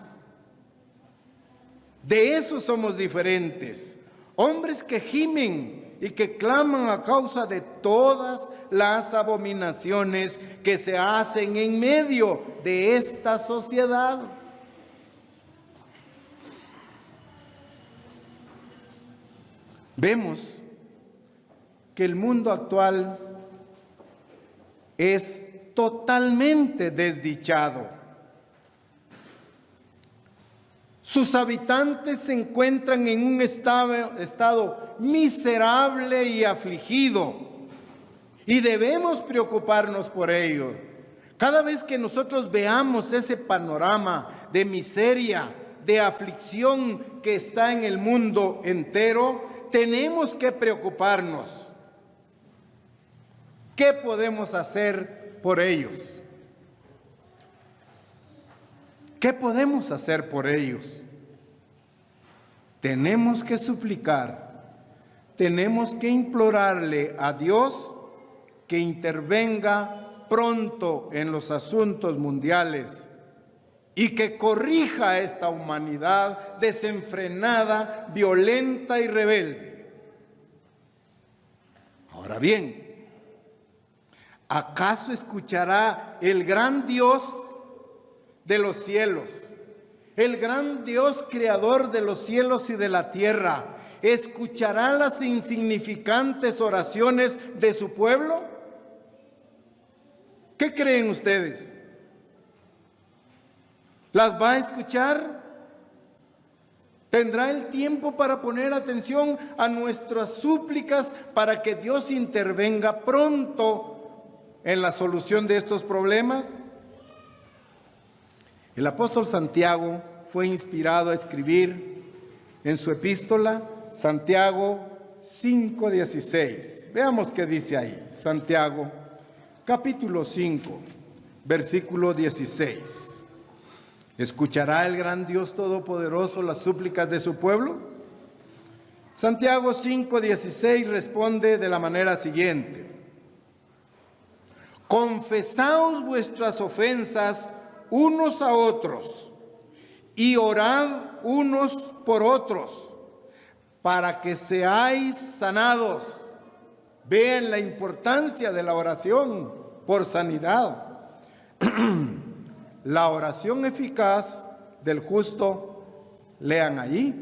De eso somos diferentes. Hombres que gimen y que claman a causa de todas las abominaciones que se hacen en medio de esta sociedad. Vemos que el mundo actual es totalmente desdichado. Sus habitantes se encuentran en un estado miserable y afligido, y debemos preocuparnos por ello. Cada vez que nosotros veamos ese panorama de miseria, de aflicción que está en el mundo entero, tenemos que preocuparnos. ¿Qué podemos hacer por ellos? ¿Qué podemos hacer por ellos? Tenemos que suplicar, tenemos que implorarle a Dios que intervenga pronto en los asuntos mundiales y que corrija a esta humanidad desenfrenada, violenta y rebelde. Ahora bien, ¿acaso escuchará el gran Dios de los cielos, el gran Dios creador de los cielos y de la tierra, escuchará las insignificantes oraciones de su pueblo? ¿Qué creen ustedes? ¿Las va a escuchar? ¿Tendrá el tiempo para poner atención a nuestras súplicas para que Dios intervenga pronto en la solución de estos problemas? El apóstol Santiago fue inspirado a escribir en su epístola Santiago 5:16. Veamos qué dice ahí. Santiago, capítulo 5, versículo 16. ¿Escuchará el gran Dios Todopoderoso las súplicas de su pueblo? Santiago 5:16 responde de la manera siguiente: confesaos vuestras ofensas unos a otros y orad unos por otros para que seáis sanados. Vean la importancia de la oración por sanidad. La oración eficaz del justo Lean allí.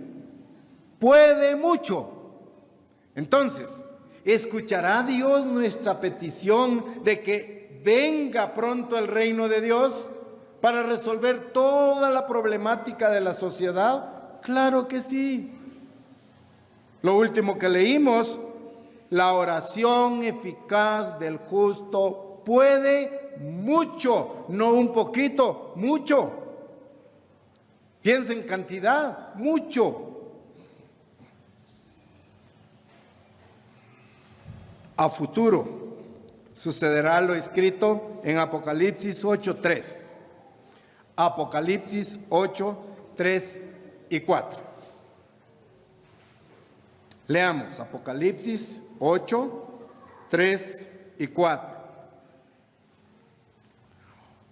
Puede mucho. Entonces, ¿escuchará Dios nuestra petición de que venga pronto el reino de Dios para resolver toda la problemática de la sociedad? Claro que sí. Lo último que leímos, la oración eficaz del justo puede mucho, no un poquito, mucho. Piensa en cantidad, mucho. A futuro sucederá lo escrito en Apocalipsis 8:3. Apocalipsis 8:3 y 4. Leamos Apocalipsis 8:3 y 4.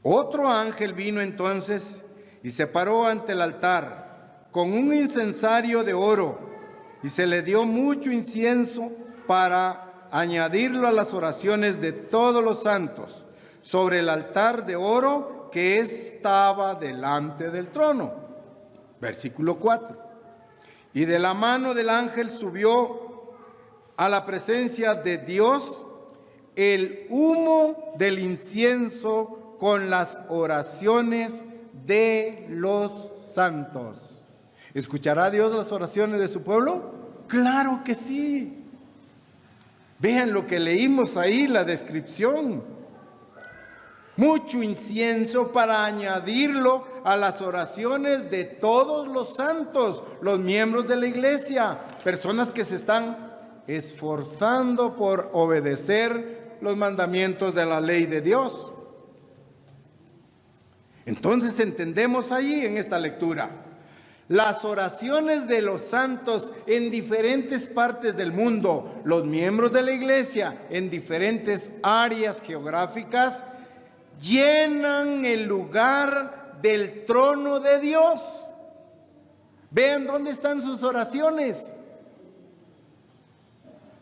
Otro ángel vino entonces y se paró ante el altar con un incensario de oro, y se le dio mucho incienso para añadirlo a las oraciones de todos los santos sobre el altar de oro que estaba delante del trono. Versículo 4. Y de la mano del ángel subió a la presencia de Dios el humo del incienso con las oraciones de los santos. ¿Escuchará Dios las oraciones de su pueblo? Claro que sí. Vean lo que leímos ahí, la descripción. Mucho incienso para añadirlo a las oraciones de todos los santos, los miembros de la iglesia, personas que se están esforzando por obedecer los mandamientos de la ley de Dios. Entonces entendemos ahí en esta lectura, las oraciones de los santos en diferentes partes del mundo, los miembros de la iglesia en diferentes áreas geográficas, llenan el lugar del trono de Dios. Vean dónde están sus oraciones.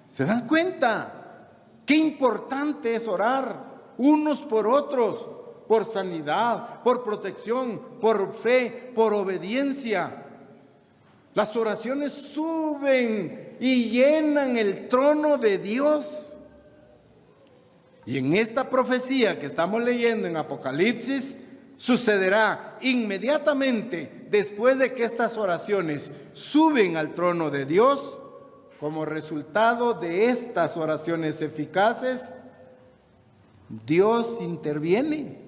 ¿Se dan cuenta? Qué importante es orar unos por otros, por sanidad, por protección, por fe, por obediencia. Las oraciones suben y llenan el trono de Dios. Y en esta profecía que estamos leyendo en Apocalipsis, sucederá inmediatamente después de que estas oraciones suben al trono de Dios. Como resultado de estas oraciones eficaces, Dios interviene.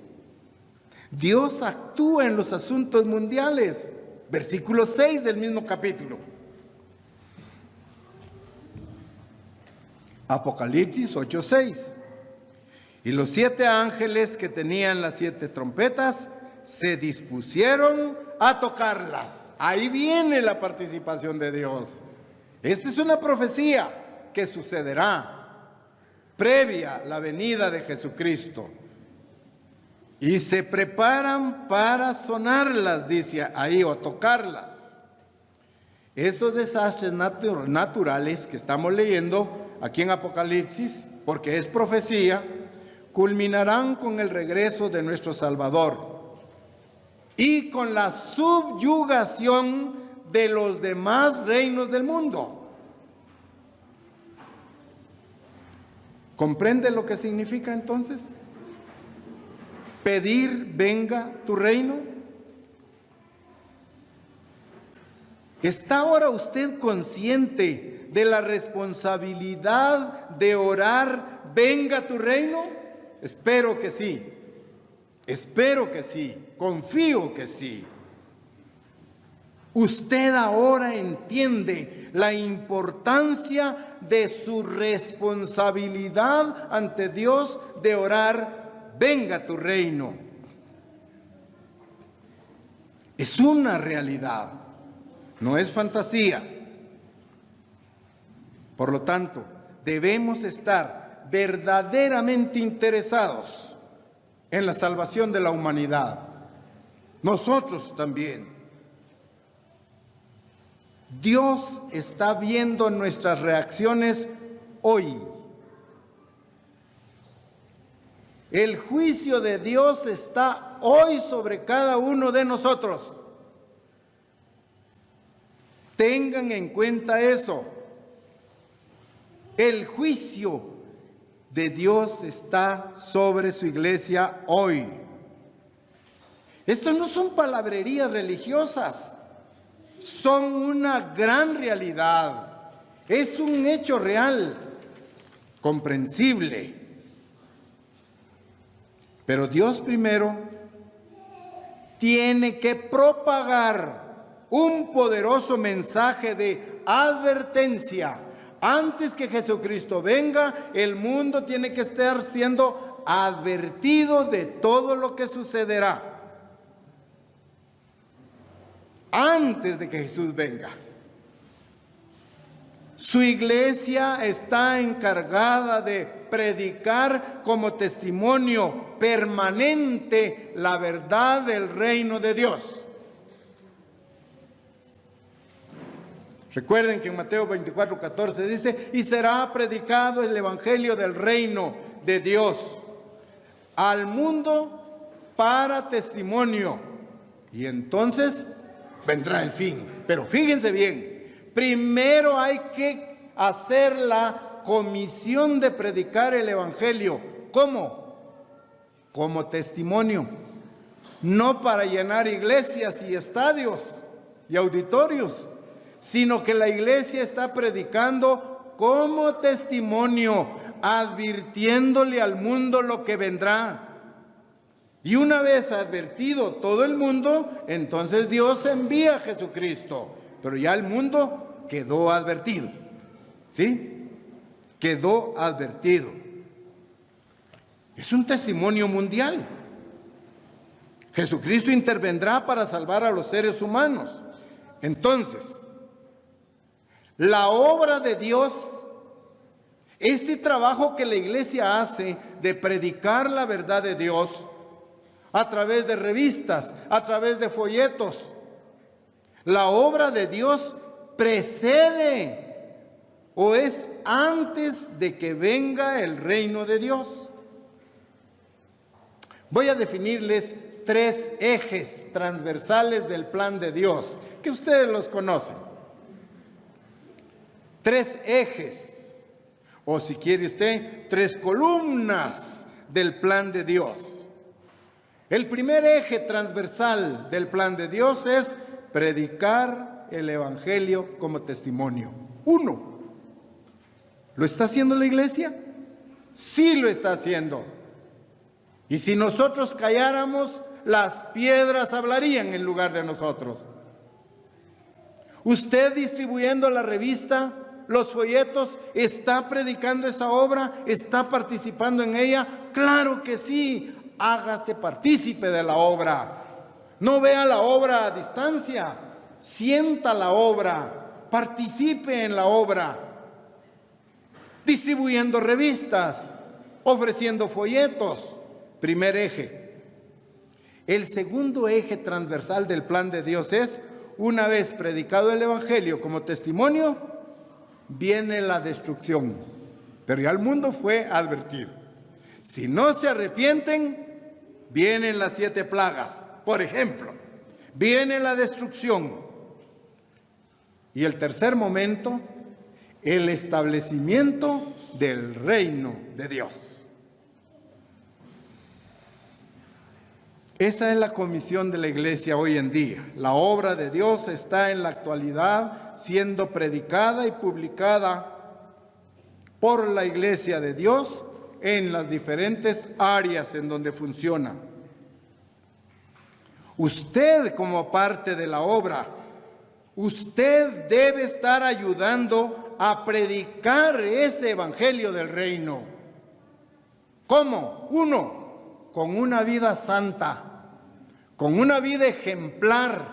Dios actúa en los asuntos mundiales. Versículo 6 del mismo capítulo. Apocalipsis 8:6. Y los 7 ángeles que tenían las 7 trompetas se dispusieron a tocarlas. Ahí viene la participación de Dios. Esta es una profecía que sucederá previa a la venida de Jesucristo. Y se preparan para sonarlas, dice ahí, o tocarlas. Estos desastres naturales que estamos leyendo aquí en Apocalipsis, porque es profecía, culminarán con el regreso de nuestro Salvador y con la subyugación de los demás reinos del mundo. ¿Comprende lo que significa entonces? Pedir, venga tu reino. ¿Está ahora usted consciente de la responsabilidad de orar, venga tu reino? Espero que sí. Espero que sí. Confío que sí. Usted ahora entiende la importancia de su responsabilidad ante Dios de orar, venga tu reino. Es una realidad, no es fantasía. Por lo tanto, debemos estar verdaderamente interesados en la salvación de la humanidad. Nosotros también. Dios está viendo nuestras reacciones hoy. El juicio de Dios está hoy sobre cada uno de nosotros. Tengan en cuenta eso. El juicio de Dios está sobre su iglesia hoy. Esto no son palabrerías religiosas, son una gran realidad. Es un hecho real, comprensible. Pero Dios primero tiene que propagar un poderoso mensaje de advertencia. Antes que Jesucristo venga, el mundo tiene que estar siendo advertido de todo lo que sucederá. Antes de que Jesús venga. Su iglesia está encargada de predicar como testimonio permanente la verdad del reino de Dios. Recuerden que en Mateo 24:14 dice: y será predicado el evangelio del reino de Dios al mundo para testimonio. Y entonces vendrá el fin. Pero fíjense bien, primero hay que hacer la comisión de predicar el evangelio. ¿Cómo? Como testimonio. No para llenar iglesias y estadios y auditorios, sino que la iglesia está predicando como testimonio, advirtiéndole al mundo lo que vendrá. Y una vez advertido todo el mundo, entonces Dios envía a Jesucristo. Pero ya el mundo quedó advertido. ¿Sí? Quedó advertido. Es un testimonio mundial. Jesucristo intervendrá para salvar a los seres humanos. Entonces, la obra de Dios, este trabajo que la iglesia hace de predicar la verdad de Dios, a través de revistas, a través de folletos. La obra de Dios precede o es antes de que venga el reino de Dios. Voy a definirles 3 ejes transversales del plan de Dios, que ustedes los conocen. 3 ejes, o si quiere usted, 3 columnas del plan de Dios. El primer eje transversal del plan de Dios es predicar el evangelio como testimonio. 1. ¿Lo está haciendo la iglesia? Sí lo está haciendo. Y si nosotros calláramos, las piedras hablarían en lugar de nosotros. Usted distribuyendo la revista, los folletos, ¿está predicando esa obra? ¿Está participando en ella? Claro que sí. Hágase partícipe de la obra. No vea la obra a distancia. Sienta la obra. Participe en la obra. Distribuyendo revistas, ofreciendo folletos. Primer eje. El segundo eje transversal del plan de Dios es, una vez predicado el evangelio como testimonio, viene la destrucción. Pero ya el mundo fue advertido. Si no se arrepienten, vienen las 7 plagas. Por ejemplo, viene la destrucción. Y el tercer momento, el establecimiento del reino de Dios. Esa es la comisión de la iglesia hoy en día. La obra de Dios está en la actualidad siendo predicada y publicada por la iglesia de Dios en las diferentes áreas en donde funciona. Usted, como parte de la obra, usted debe estar ayudando a predicar ese evangelio del reino. ¿Cómo? 1, con una vida santa, con una vida ejemplar,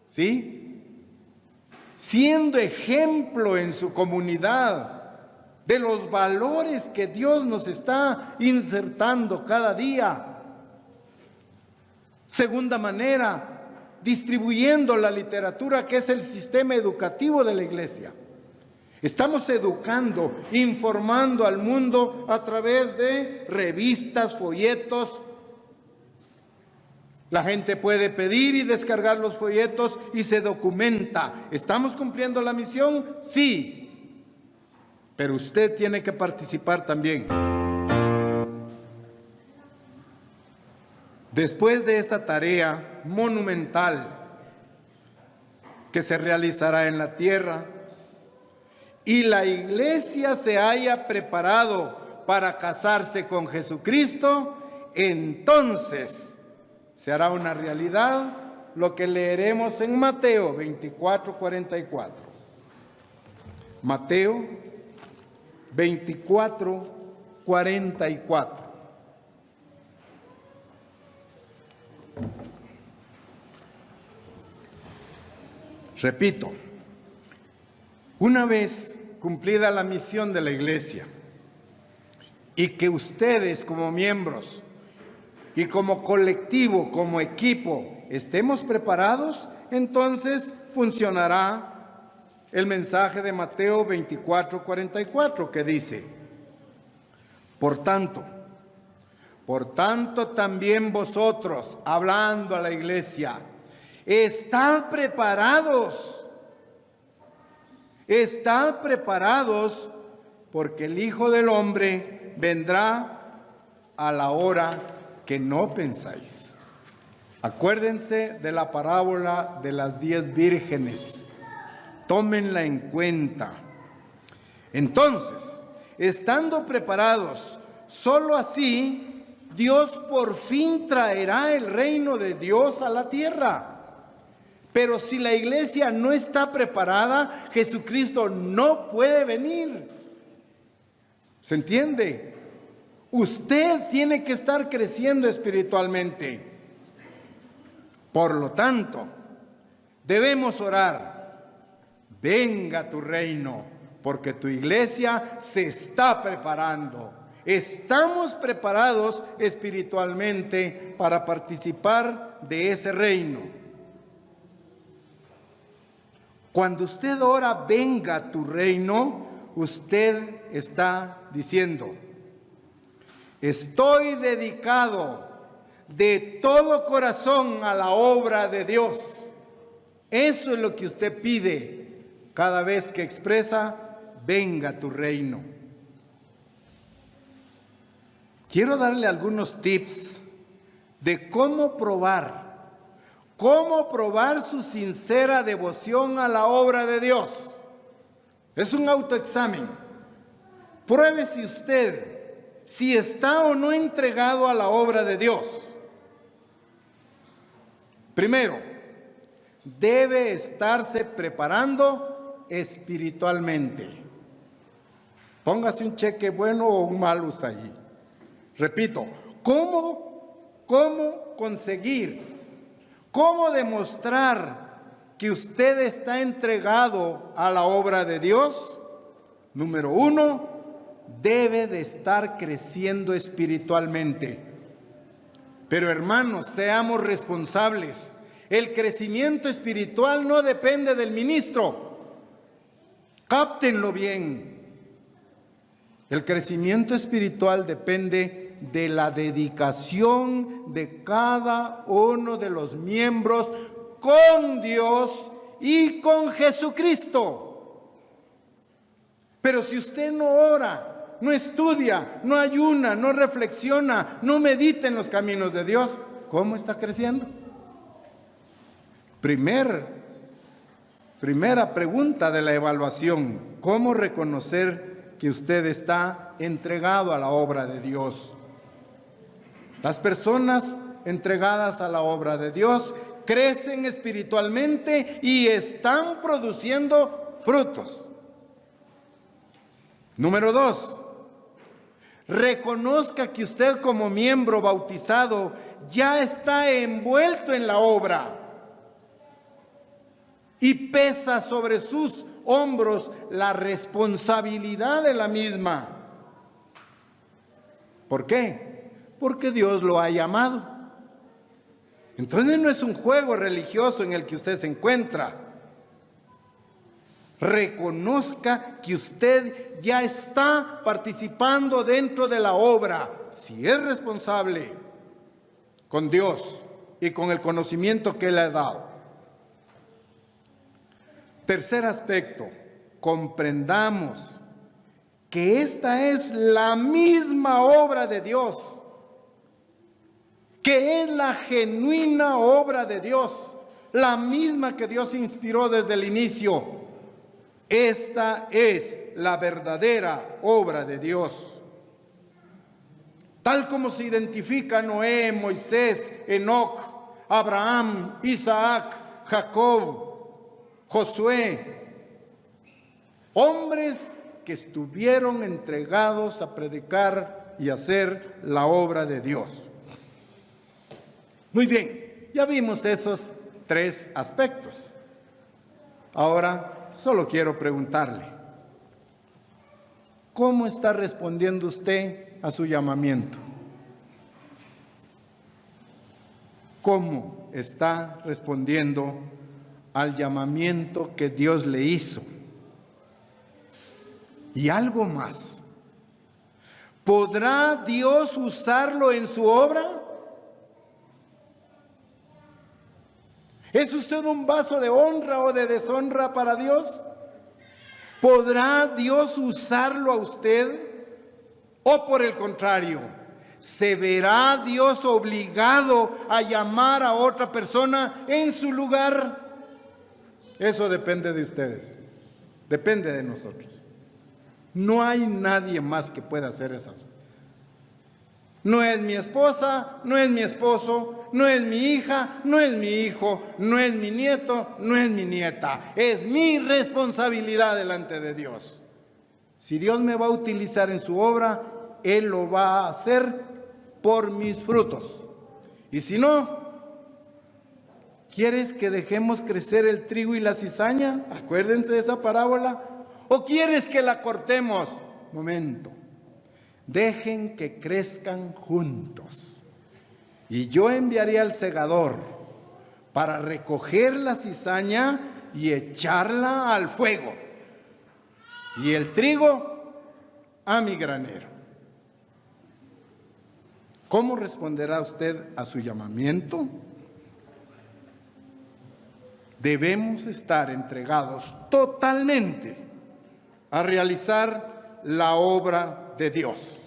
¿sí? Siendo ejemplo en su comunidad de los valores que Dios nos está insertando cada día. Segunda manera, distribuyendo la literatura, que es el sistema educativo de la iglesia. Estamos educando, informando al mundo a través de revistas, folletos, La gente puede pedir y descargar los folletos y se documenta. ¿Estamos cumpliendo la misión? Sí. Pero usted tiene que participar también. Después de esta tarea monumental que se realizará en la tierra y la iglesia se haya preparado para casarse con Jesucristo, entonces se hará una realidad lo que leeremos en Mateo 24:44. Mateo 24:44. Repito, una vez cumplida la misión de la iglesia y que ustedes como miembros y como colectivo, como equipo, estemos preparados, entonces funcionará el mensaje de Mateo 24:44 que dice: Por tanto también vosotros, hablando a la iglesia, estad preparados, porque el Hijo del Hombre vendrá a la hora que no pensáis. Acuérdense de la parábola de las 10 vírgenes. Tómenla en cuenta. Entonces, estando preparados, solo así Dios por fin traerá el reino de Dios a la tierra. Pero si la iglesia no está preparada, Jesucristo no puede venir. ¿Se entiende? Usted tiene que estar creciendo espiritualmente. Por lo tanto, debemos orar: venga tu reino, porque tu iglesia se está preparando. Estamos preparados espiritualmente para participar de ese reino. Cuando usted ora, venga tu reino, usted está diciendo: estoy dedicado de todo corazón a la obra de Dios. Eso es lo que usted pide cada vez que expresa: venga tu reino. Quiero darle algunos tips de cómo probar su sincera devoción a la obra de Dios. Es un autoexamen. Pruebe si está o no entregado a la obra de Dios. Primero, debe estarse preparando espiritualmente. Póngase un cheque bueno o un malo hasta allí. Repito, ¿cómo demostrar que usted está entregado a la obra de Dios? Número 1, debe de estar creciendo espiritualmente. Pero hermanos, seamos responsables. El crecimiento espiritual no depende del ministro. Cáptenlo bien. El crecimiento espiritual depende de la dedicación de cada uno de los miembros con Dios y con Jesucristo. Pero si usted no ora, no estudia, no ayuna, no reflexiona, no medita en los caminos de Dios, ¿cómo está creciendo? Primera pregunta de la evaluación: ¿cómo reconocer que usted está entregado a la obra de Dios? Las personas entregadas a la obra de Dios crecen espiritualmente y están produciendo frutos. Número 2, reconozca que usted como miembro bautizado ya está envuelto en la obra y pesa sobre sus hombros la responsabilidad de la misma. ¿Por qué? Porque Dios lo ha llamado. Entonces no es un juego religioso en el que usted se encuentra. Reconozca que usted ya está participando dentro de la obra. Si es responsable con Dios, y con el conocimiento que Él ha dado. Tercer aspecto, comprendamos que esta es la misma obra de Dios, que es la genuina obra de Dios, la misma que Dios inspiró desde el inicio. Esta es la verdadera obra de Dios. Tal como se identifica Noé, Moisés, Enoc, Abraham, Isaac, Jacob, Josué, hombres que estuvieron entregados a predicar y hacer la obra de Dios. Muy bien, ya vimos esos tres aspectos. Ahora solo quiero preguntarle, ¿cómo está respondiendo usted a su llamamiento? ¿Cómo está respondiendo al llamamiento que Dios le hizo? Y algo más, ¿podrá Dios usarlo en su obra? ¿Es usted un vaso de honra o de deshonra para Dios? ¿Podrá Dios usarlo a usted? ¿O por el contrario, se verá Dios obligado a llamar a otra persona en su lugar? Eso depende de ustedes, depende de nosotros. No hay nadie más que pueda hacer esas. No es mi esposa, no es mi esposo, no es mi hija, no es mi hijo, no es mi nieto, no es mi nieta. Es mi responsabilidad delante de Dios. Si Dios me va a utilizar en su obra, Él lo va a hacer por mis frutos. Y si no, ¿quieres que dejemos crecer el trigo y la cizaña? Acuérdense de esa parábola. ¿O quieres que la cortemos? Momento. Dejen que crezcan juntos. Y yo enviaré al segador para recoger la cizaña y echarla al fuego. Y el trigo a mi granero. ¿Cómo responderá usted a su llamamiento? Debemos estar entregados totalmente a realizar la obra de Dios,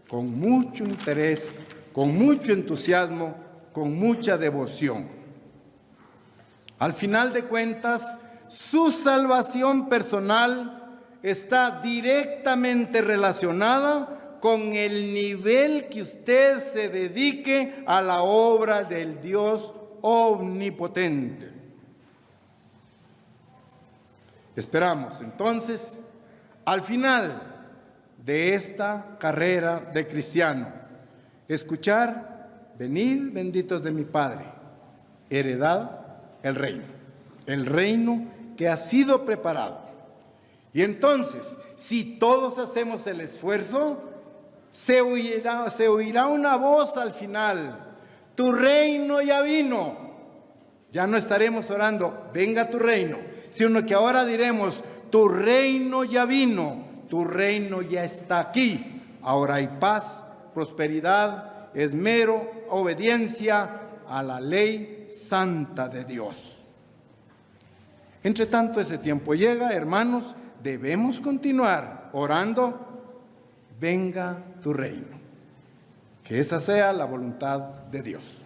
con mucho interés, con mucho entusiasmo, con mucha devoción. Al final de cuentas, su salvación personal está directamente relacionada con el nivel que usted se dedique a la obra del Dios omnipotente. Esperamos entonces, al final de esta carrera de cristiano, escuchar: venid benditos de mi Padre, heredad el reino que ha sido preparado. Y entonces, si todos hacemos el esfuerzo, se oirá una voz al final: tu reino ya vino. Ya no estaremos orando, venga tu reino, sino que ahora diremos: tu reino ya vino, tu reino ya está aquí. Ahora hay paz, prosperidad, esmero, obediencia a la ley santa de Dios. Entre tanto ese tiempo llega, hermanos, debemos continuar orando: venga tu reino. Que esa sea la voluntad de Dios.